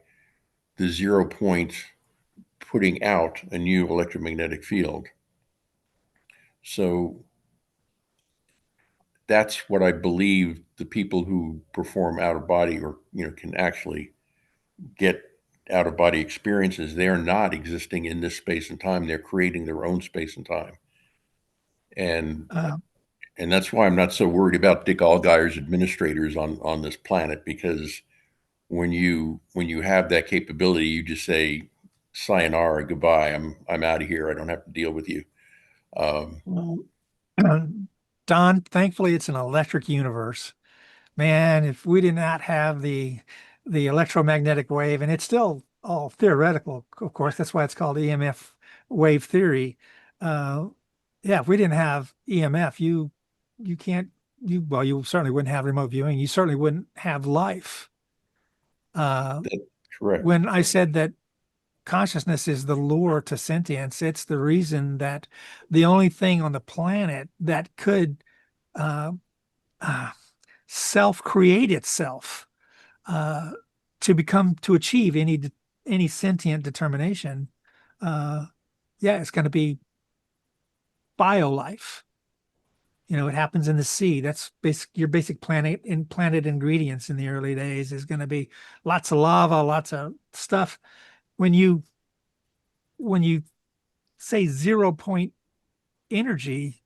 S13: the 0 point putting out a new electromagnetic field. So that's what I believe the people who perform out of body, or can actually get out of body experiences, they are not existing in this space and time. They're creating their own space and time. And that's why I'm not so worried about Dick Allgire's administrators on this planet, because when you have that capability, you just say sayonara, goodbye. I'm out of here. I don't have to deal with you.
S2: Well, Don, thankfully it's an electric universe. Man, if we did not have the electromagnetic wave, and it's still all theoretical, of course, that's why it's called EMF wave theory. Yeah, if we didn't have EMF, you you can't, well, you certainly wouldn't have remote viewing. You certainly wouldn't have life.
S13: That's correct.
S2: When I said that consciousness is the lure to sentience, it's the reason that the only thing on the planet that could self-create itself to achieve any sentient determination, it's going to be biolife. It happens in the sea. That's your basic planet ingredients in the early days is going to be lots of lava, lots of stuff. When you say 0 point energy,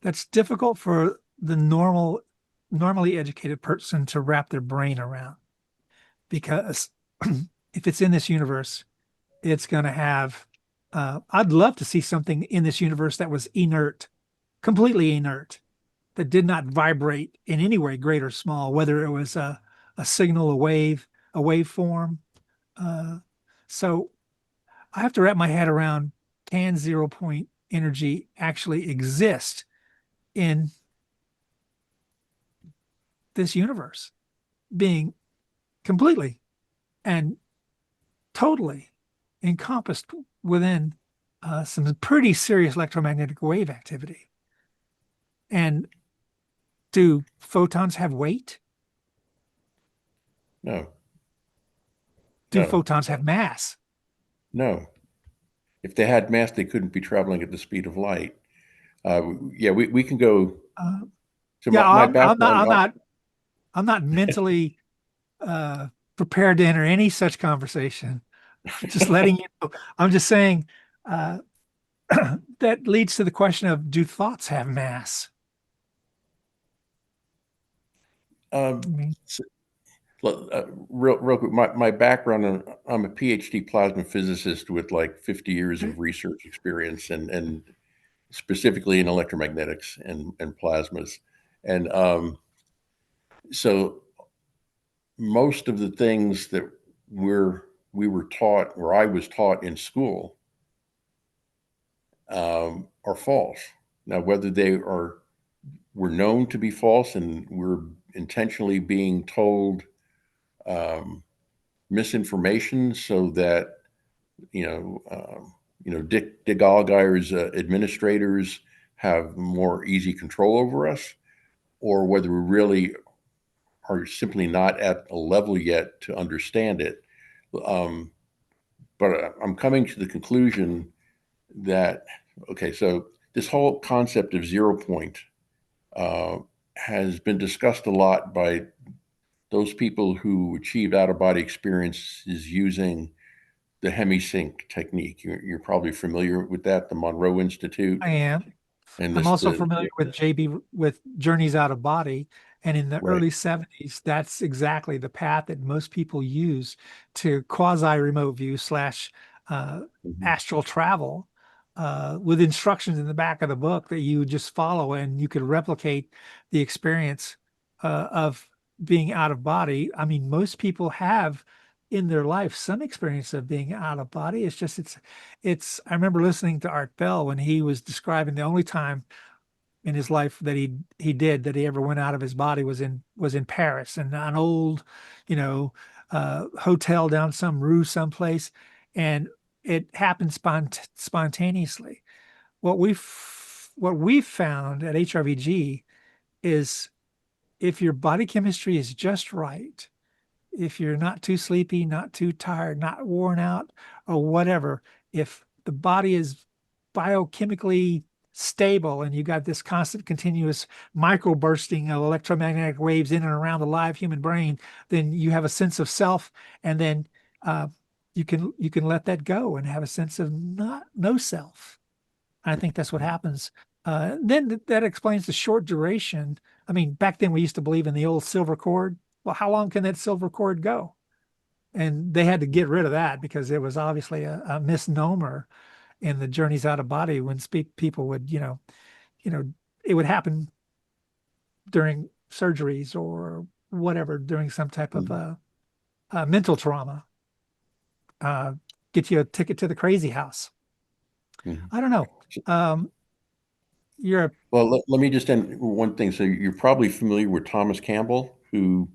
S2: that's difficult for the normally educated person to wrap their brain around, because if it's in this universe, it's going to have I'd love to see something in this universe that was inert, completely inert, that did not vibrate in any way, great or small, whether it was a signal, a waveform. So I have to wrap my head around, can 0 point energy actually exist in this universe, being completely and totally encompassed within some pretty serious electromagnetic wave activity. And do photons have weight?
S13: No.
S2: Do
S13: No.
S2: photons have mass?
S13: No. If they had mass, they couldn't be traveling at the speed of light. We can go to my background.
S2: I'm not mentally prepared to enter any such conversation. Just letting you know. I'm just saying that leads to the question of, do thoughts have mass?
S13: Real quick, my background, I'm a PhD plasma physicist with like 50 years of research experience, and specifically in electromagnetics and plasmas. And so most of the things that we were taught, or I was taught in school, are false. Now, whether they were known to be false and we're intentionally being told misinformation so that Dick Allgire's administrators have more easy control over us, or whether we really are simply not at a level yet to understand it. But I'm coming to the conclusion that, okay, so this whole concept of 0 point has been discussed a lot by those people who achieved out-of-body experiences using the hemisync technique. You're probably familiar with that, the Monroe Institute.
S2: I am.
S13: And
S2: I'm also familiar with Journeys Out of Body. And in the early 70s, that's exactly the path that most people use to quasi-remote view / astral travel, with instructions in the back of the book that you just follow, and you could replicate the experience of being out of body. I mean, most people have in their life some experience of being out of body. It's just, I remember listening to Art Bell when he was describing the only time in his life that he ever went out of his body was in Paris, and an old, hotel down some rue someplace, and it happened spontaneously. What we've found at HRVG is, if your body chemistry is just right, if you're not too sleepy, not too tired, not worn out, or whatever, if the body is biochemically stable and you got this constant continuous microbursting of electromagnetic waves in and around the live human brain, then you have a sense of self, and then you can let that go and have a sense of no self. I think that's what happens. Then that explains the short duration. I mean, back then we used to believe in the old silver cord. Well, how long can that silver cord go? And they had to get rid of that because it was obviously a misnomer in the Journeys Out of Body, when people would, it would happen during surgeries or whatever, during some type of mental trauma, get you a ticket to the crazy house. I don't know. you're a,
S13: Well, let me just end one thing. So you're probably familiar with Thomas Campbell, who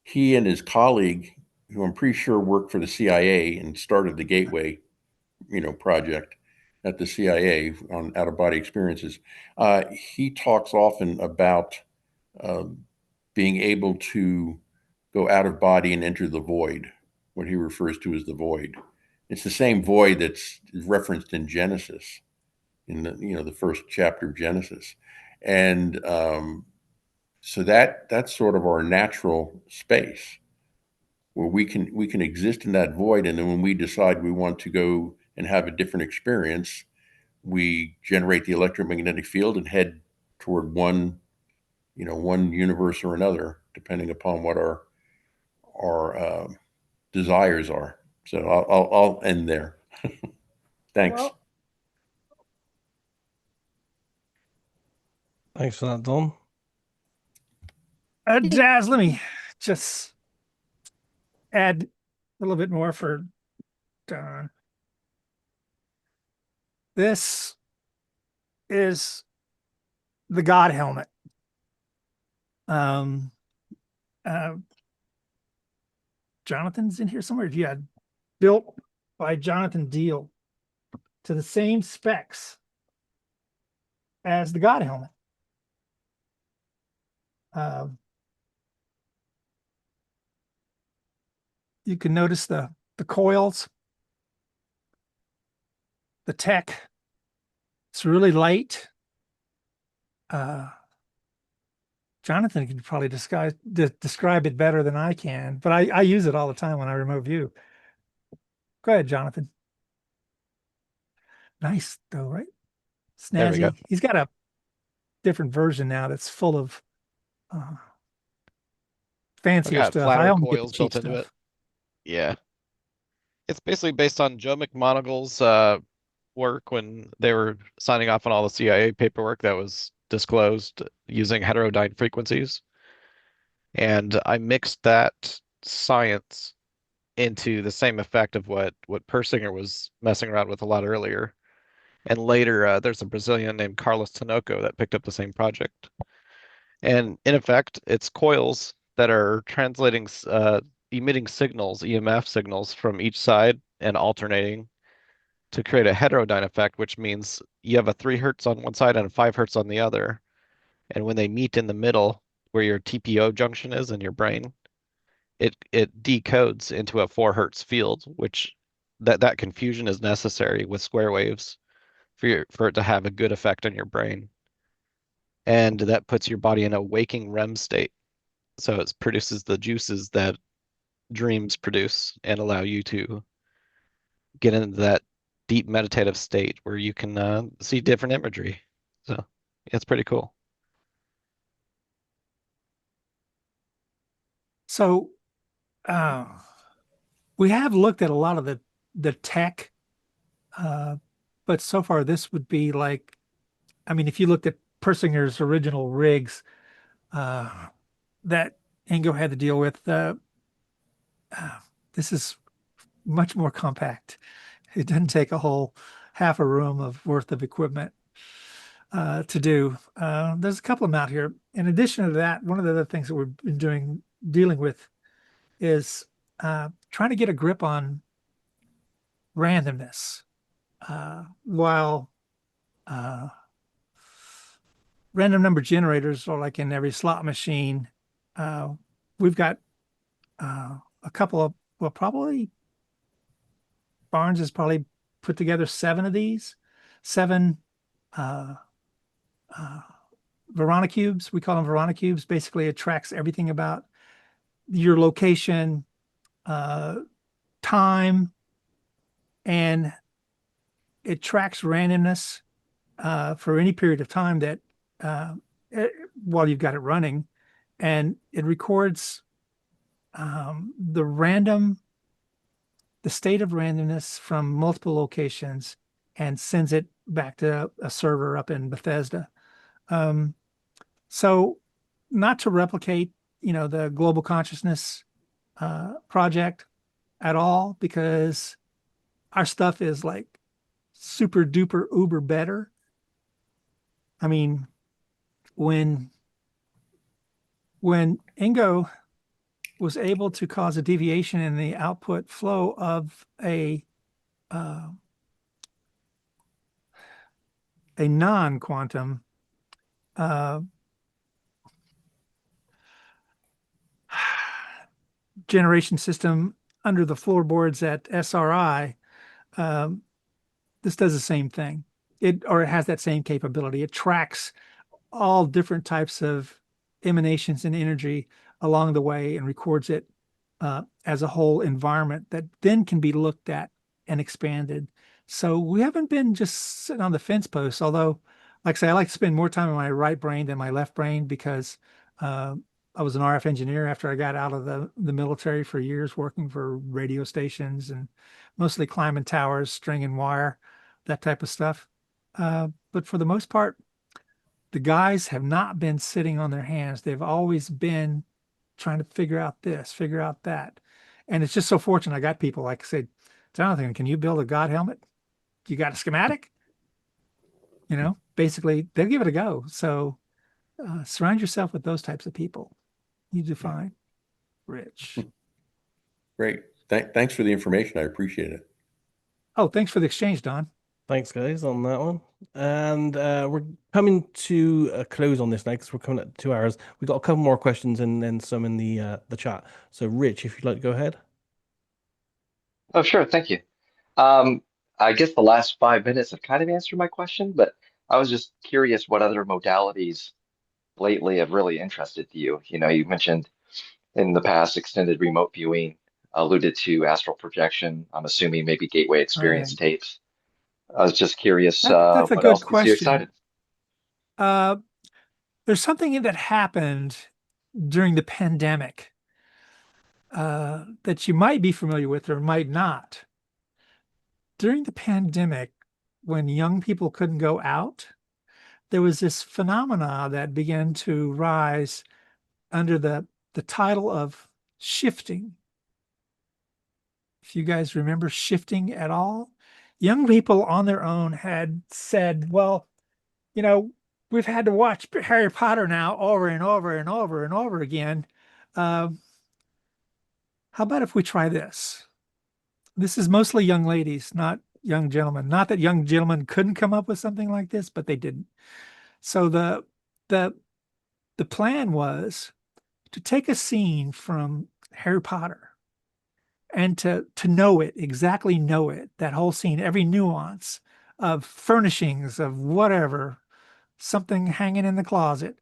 S13: he and his colleague, who I'm pretty sure worked for the CIA and started the Gateway, project at the CIA on out of body experiences. He talks often about uh, being able to go out of body and enter the void, what he refers to as the void. It's the same void that's referenced in Genesis, in the first chapter of Genesis, and so that's sort of our natural space where we can exist in that void, and then when we decide we want to go and have a different experience, we generate the electromagnetic field and head toward one universe or another, depending upon what our desires are. So I'll end there. Thanks.
S2: well,
S1: Thanks for that, Don.
S2: Jazz, let me just add a little bit more for Don. This is the God helmet. Jonathan's in here somewhere. If you had built by Jonathan Deal to the same specs as the God helmet. You can notice the coils, the tech. It's really light. Jonathan can probably describe it better than I can, but I use it all the time when I remote view. Go ahead, Jonathan. Nice though, right?
S14: There we go.
S2: Snazzy. He's got a different version now that's full of fancier
S14: got
S2: stuff. I
S14: flatter
S2: only get the
S14: coils
S2: cheap
S14: built into
S2: stuff.
S14: it. Yeah. It's basically based on Joe McMonagle's work when they were signing off on all the CIA paperwork that was disclosed using heterodyne frequencies. And I mixed that science into the same effect of what Persinger was messing around with a lot earlier. And later, there's a Brazilian named Carlos Tinoco that picked up the same project. And in effect, it's coils that are translating, emitting signals, EMF signals from each side and alternating to create a heterodyne effect, which means you have a 3 hertz on one side and a 5 hertz on the other. And when they meet in the middle, where your TPO junction is in your brain, it decodes into a 4 hertz field, which that confusion is necessary with square waves for it to have a good effect on your brain. And that puts your body in a waking REM state. So it produces the juices that dreams produce and allow you to get into that deep meditative state where you can see different imagery. So it's pretty cool.
S2: So we have looked at a lot of the tech, but so far this would be like, I mean, if you looked at Persinger's original rigs that Ingo had to deal with, this is much more compact. It doesn't take a whole half a room of worth of equipment to do. There's a couple of them out here. In addition to that, one of the other things that we've been dealing with is trying to get a grip on randomness. While random number generators are like in every slot machine, we've got a couple of, well, probably Barnes has probably put together 7 of these, 7 Verona cubes. We call them Verona cubes. Basically, it tracks everything about your location, time, and it tracks randomness for any period of time that while you've got it running, and it records the state of randomness from multiple locations and sends it back to a server up in Bethesda. So not to replicate, the global consciousness project at all, because our stuff is like super duper uber better. I mean, when Ingo was able to cause a deviation in the output flow of a non-quantum generation system under the floorboards at SRI, this does the same thing. It has that same capability. It tracks all different types of emanations and energy along the way and records it as a whole environment that then can be looked at and expanded. So we haven't been just sitting on the fence posts, although, like I say, I like to spend more time in my right brain than my left brain because I was an RF engineer after I got out of the military for years, working for radio stations and mostly climbing towers, stringing wire, that type of stuff. But for the most part, the guys have not been sitting on their hands. They've always been trying to figure out this, figure out that. And it's just so fortunate I got people like I said, Jonathan, can you build a God helmet? You got a schematic? You know, basically they'll give it a go. So surround yourself with those types of people. You do fine. Rich.
S13: Great. Thanks for the information. I appreciate it.
S2: Oh, thanks for the exchange, Don.
S1: Thanks, guys, on that one. And we're coming to a close on this now because we're coming at 2 hours. We've got a couple more questions and then some in the chat. So, Rich, if you'd like to go ahead.
S11: Oh, sure. Thank you. I guess the last 5 minutes have kind of answered my question, but I was just curious what other modalities lately have really interested you. You know, you mentioned in the past extended remote viewing, alluded to astral projection. I'm assuming maybe gateway experience tapes. I was just curious
S2: That's a
S11: what
S2: good
S11: else gets you
S2: question.
S11: excited.
S2: There's something that happened during the pandemic that you might be familiar with or might not. During the pandemic, when young people couldn't go out, there was this phenomena that began to rise under the title of shifting. If you guys remember shifting at all, young people on their own had said, well, you know, we've had to watch Harry Potter now over and over and over and over again. How about if we try this? This is mostly young ladies, not young gentlemen. Not that young gentlemen couldn't come up with something like this, but they didn't. So the plan was to take a scene from Harry Potter and to know it, exactly know it, that whole scene, every nuance of furnishings, of whatever, something hanging in the closet.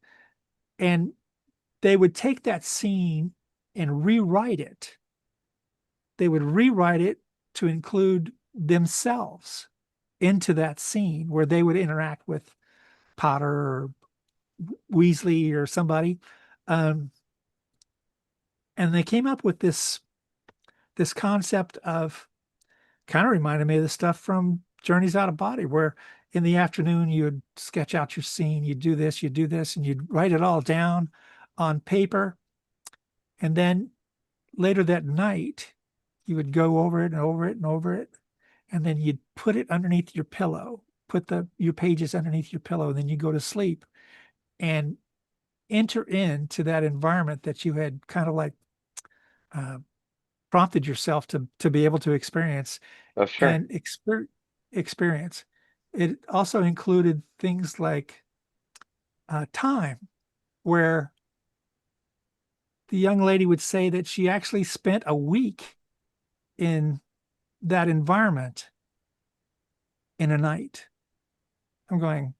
S2: And they would take that scene and rewrite it. They would rewrite it to include themselves into that scene where they would interact with Potter or Weasley or somebody. And they came up with this concept of, kind of reminded me of the stuff from Journeys Out of Body, where in the afternoon you'd sketch out your scene, you'd do this, and you'd write it all down on paper. And then later that night, you would go over it and over it and over it. And then you'd put it underneath your pillow, put your pages underneath your pillow, and then you go to sleep and enter into that environment that you had kind of like prompted yourself to be able to experience.
S11: Oh, sure.
S2: And experience. It also included things like time, where the young lady would say that she actually spent a week in that environment in a night. I'm going,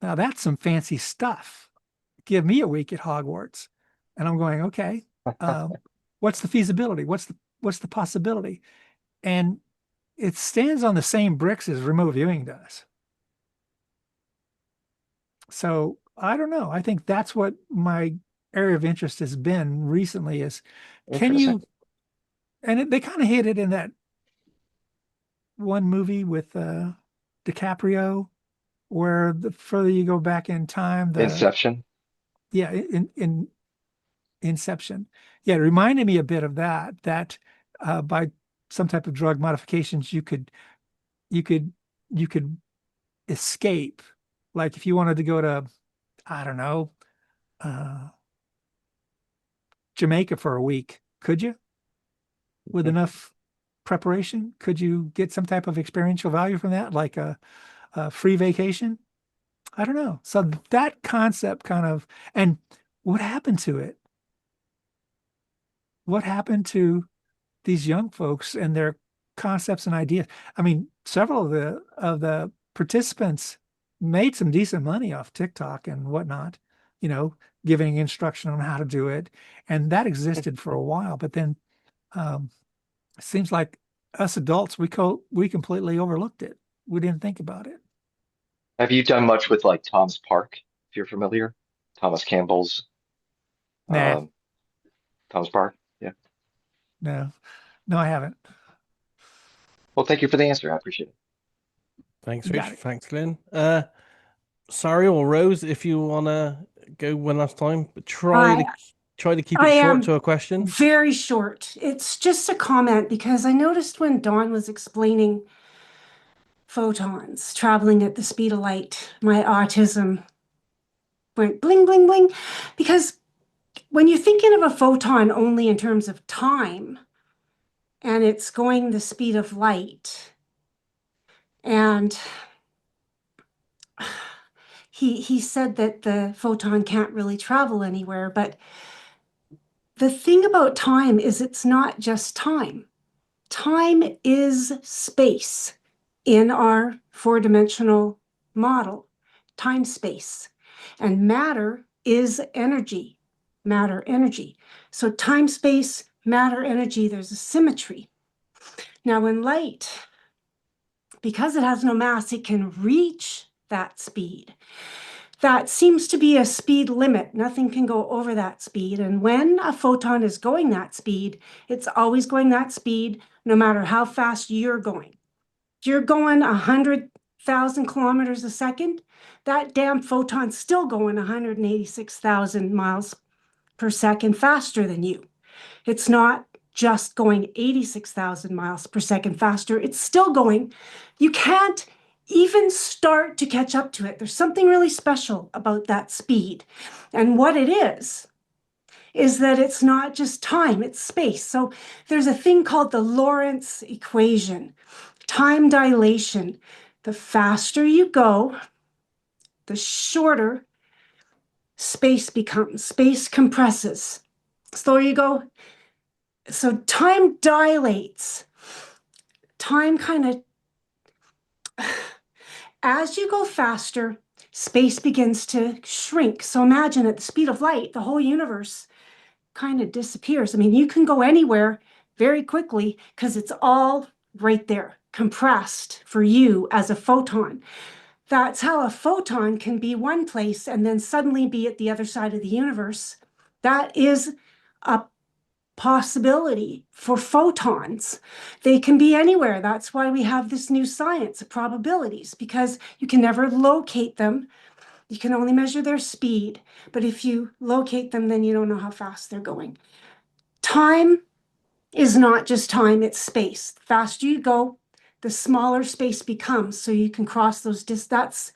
S2: now that's some fancy stuff. Give me a week at Hogwarts. And I'm going, okay, what's the feasibility? What's the possibility? And it stands on the same bricks as remote viewing does. So I don't know. I think that's what my area of interest has been recently is, can you, and they kind of hit it in that one movie with DiCaprio, where the further you go back in time,
S11: Inception.
S2: Yeah, in Inception. Yeah, it reminded me a bit of that by some type of drug modifications, you could escape Like if you wanted to go to, I don't know, Jamaica for a week, could you? With enough preparation, could you get some type of experiential value from that, like a free vacation? I don't know. So that concept kind of, and what happened to it? What happened to these young folks and their concepts and ideas? I mean, several of the participants made some decent money off TikTok and whatnot, you know, giving instruction on how to do it. And that existed for a while, but then it seems like us adults, we completely overlooked it. We didn't think about it.
S11: Have you done much with like Tom's Park, if you're familiar? Thomas Campbell's
S2: Nah,
S11: um, Tom's Park? Yeah.
S2: no, I haven't.
S11: Well, thank you for the answer. I appreciate it.
S1: Thanks,
S2: You got
S1: Rich.
S2: it.
S1: Thanks, Glenn. Sari or Rose, if you wanna go one last time, but
S12: I
S1: try to keep
S12: I
S1: it short
S12: am
S1: to a question.
S12: very short. It's just a comment because I noticed when Dawn was explaining photons traveling at the speed of light, my autism went bling, bling, bling. Because when you're thinking of a photon only in terms of time, and it's going the speed of light, and he said that the photon can't really travel anywhere, but the thing about time is it's not just time. Time is space in our four-dimensional model, time space. And matter is energy, matter energy. So time space, matter energy, there's a symmetry. Now when light, because it has no mass, it can reach that speed. That seems to be a speed limit. Nothing can go over that speed. And when a photon is going that speed, it's always going that speed, no matter how fast you're going. If you're going 100,000 kilometers a second, that damn photon's still going 186,000 miles per second faster than you. It's not just going 86,000 miles per second faster. It's still going. You can't even start to catch up to it. There's something really special about that speed. And what it is that it's not just time, it's space. So there's a thing called the Lorentz equation, time dilation. The faster you go, the shorter space becomes. Space compresses. Slower you go, so time dilates. Time kind of, as you go faster, space begins to shrink. So imagine at the speed of light, the whole universe kind of disappears. I mean, you can go anywhere very quickly because it's all right there, compressed for you as a photon. That's how a photon can be one place and then suddenly be at the other side of the universe. That is a possibility for photons. They can be anywhere. That's why we have this new science of probabilities, because you can never locate them. You can only measure their speed. But if you locate them, then you don't know how fast they're going. Time is not just time, it's space. The faster you go, the smaller space becomes, so you can cross those that's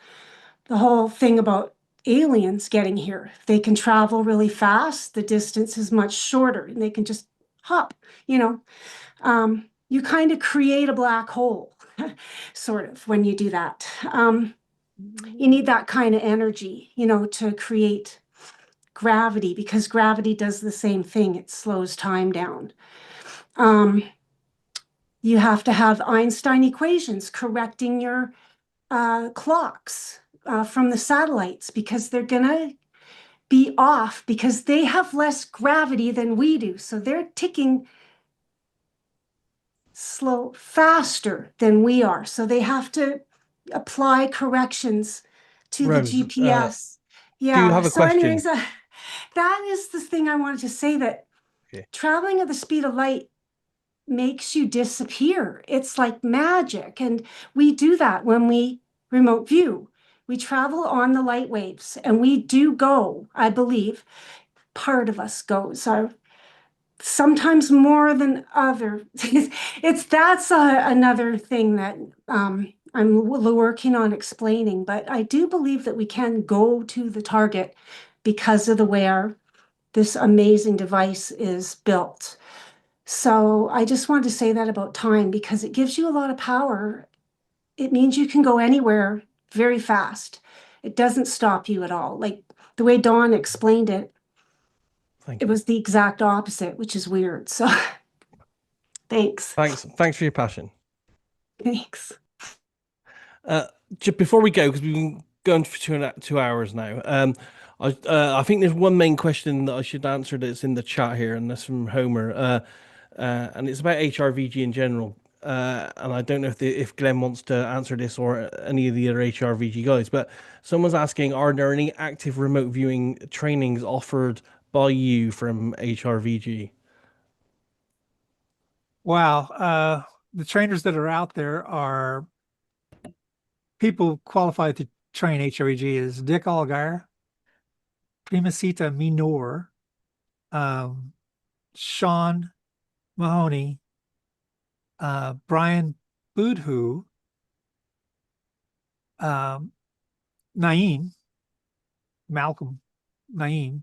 S12: the whole thing about aliens getting here. They can travel really fast, the distance is much shorter, and they can just hop, you know. You kind of create a black hole, sort of, when you do that. You need that kind of energy, you know, to create gravity, because gravity does the same thing. It slows time down. You have to have Einstein equations correcting your clocks from the satellites, because they're going to be off because they have less gravity than we do. So they're ticking faster than we are. So they have to apply corrections to the
S1: Rose,
S12: GPS.
S1: do you
S12: Yeah.
S1: have a
S12: So anyways,
S1: question?
S12: that is the thing I wanted to say, that
S1: Okay.
S12: traveling at the speed of light makes you disappear. It's like magic. And we do that when we remote view. We travel on the light waves, and we do go, I believe, part of us goes, sometimes more than other. That's another thing that I'm working on explaining, but I do believe that we can go to the target because of the way this amazing device is built. So I just wanted to say that about time because it gives you a lot of power. It means you can go anywhere very fast. It doesn't stop you at all. Like the way Dawn explained it,
S1: Thank
S12: it
S1: you.
S12: was the exact opposite, which is weird. So thanks.
S1: Thanks for your passion.
S12: Thanks.
S1: Just before we go, because we've been going for 2 hours now. I think there's one main question that I should answer that's in the chat here, and that's from Homer. And it's about HRVG in general. And I don't know if Glenn wants to answer this or any of the other HRVG guys, but someone's asking, are there any active remote viewing trainings offered by you from HRVG?
S2: Wow. The trainers that are out there are people qualified to train HREG is Dick Allgaier, Primasita Minor, Sean Mahoney, Brian Boodhoo, Naeem, Malcolm Naeem.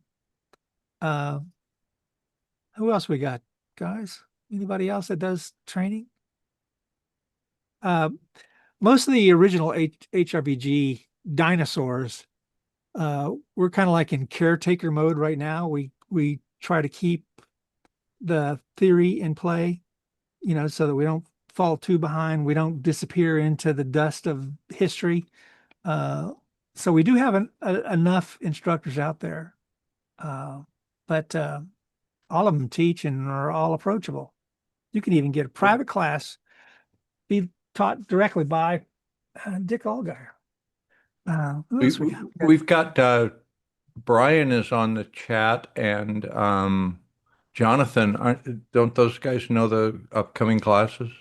S2: Who else we got, guys? Anybody else that does training? Most of the original HRVG dinosaurs, we're kind of like in caretaker mode right now. We try to keep the theory in play, so that we don't fall too behind. We don't disappear into the dust of history. So we do have enough instructors out there, but all of them teach and are all approachable. You can even get a private class, be taught directly by Dick Allgaier. Who else we got?
S4: We've got Brian is on the chat, and Jonathan. Don't those guys know the upcoming classes?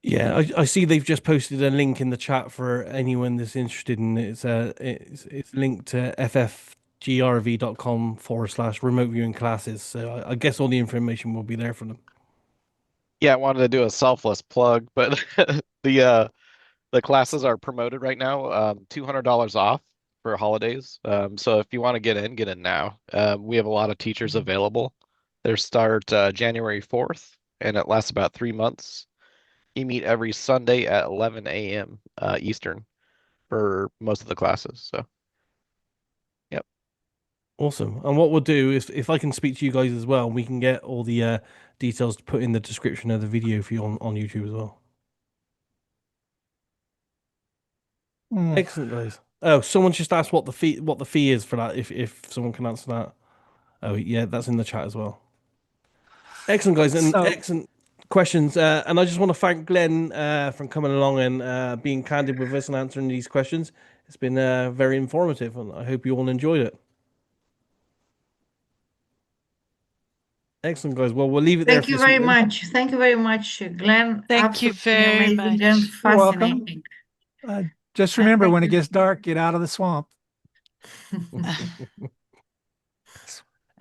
S1: Yeah, I see they've just posted a link in the chat for anyone that's interested in it. It's linked to ffgrv.com/remote viewing classes. So I guess all the information will be there for them.
S14: Yeah, I wanted to do a selfless plug, but the classes are promoted right now, $200 off for holidays. So if you want to get in now. We have a lot of teachers available. They start January 4th, and it lasts about 3 months. You meet every Sunday at 11 a.m. Eastern for most of the classes. So, yep.
S1: Awesome. And what we'll do is, if I can speak to you guys as well, we can get all the details to put in the description of the video for you on YouTube as well. Excellent, guys. Oh, someone just asked what the fee is for that. If someone can answer that. Oh yeah, that's in the chat as well. Excellent, guys, and excellent questions. And I just want to thank Glenn for coming along and being candid with us and answering these questions. It's been very informative, and I hope you all enjoyed it. Excellent, guys. Well, we'll leave it there.
S15: Thank you very much. Thank you very much, Glenn.
S16: Thank you very
S15: Amazing and
S16: much.
S2: You're welcome.
S15: fascinating.
S2: Just remember, when it gets dark, get out of the swamp.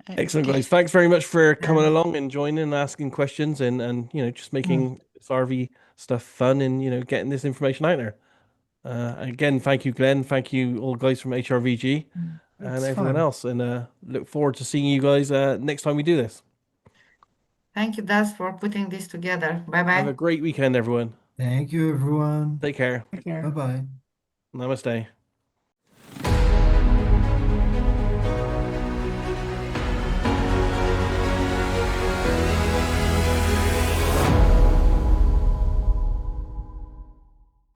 S1: Excellent, guys. Thanks very much for coming along and joining and asking questions and just making this RV stuff fun and getting this information out there. Again, thank you, Glenn. Thank you, all guys from HRVG and everyone else. And look forward to seeing you guys next time we do this.
S15: Thank you, Das, for putting this together. Bye-bye.
S1: Have a great weekend, everyone.
S6: Thank you, everyone.
S1: Take care.
S2: Take care.
S6: Bye-bye.
S1: Namaste.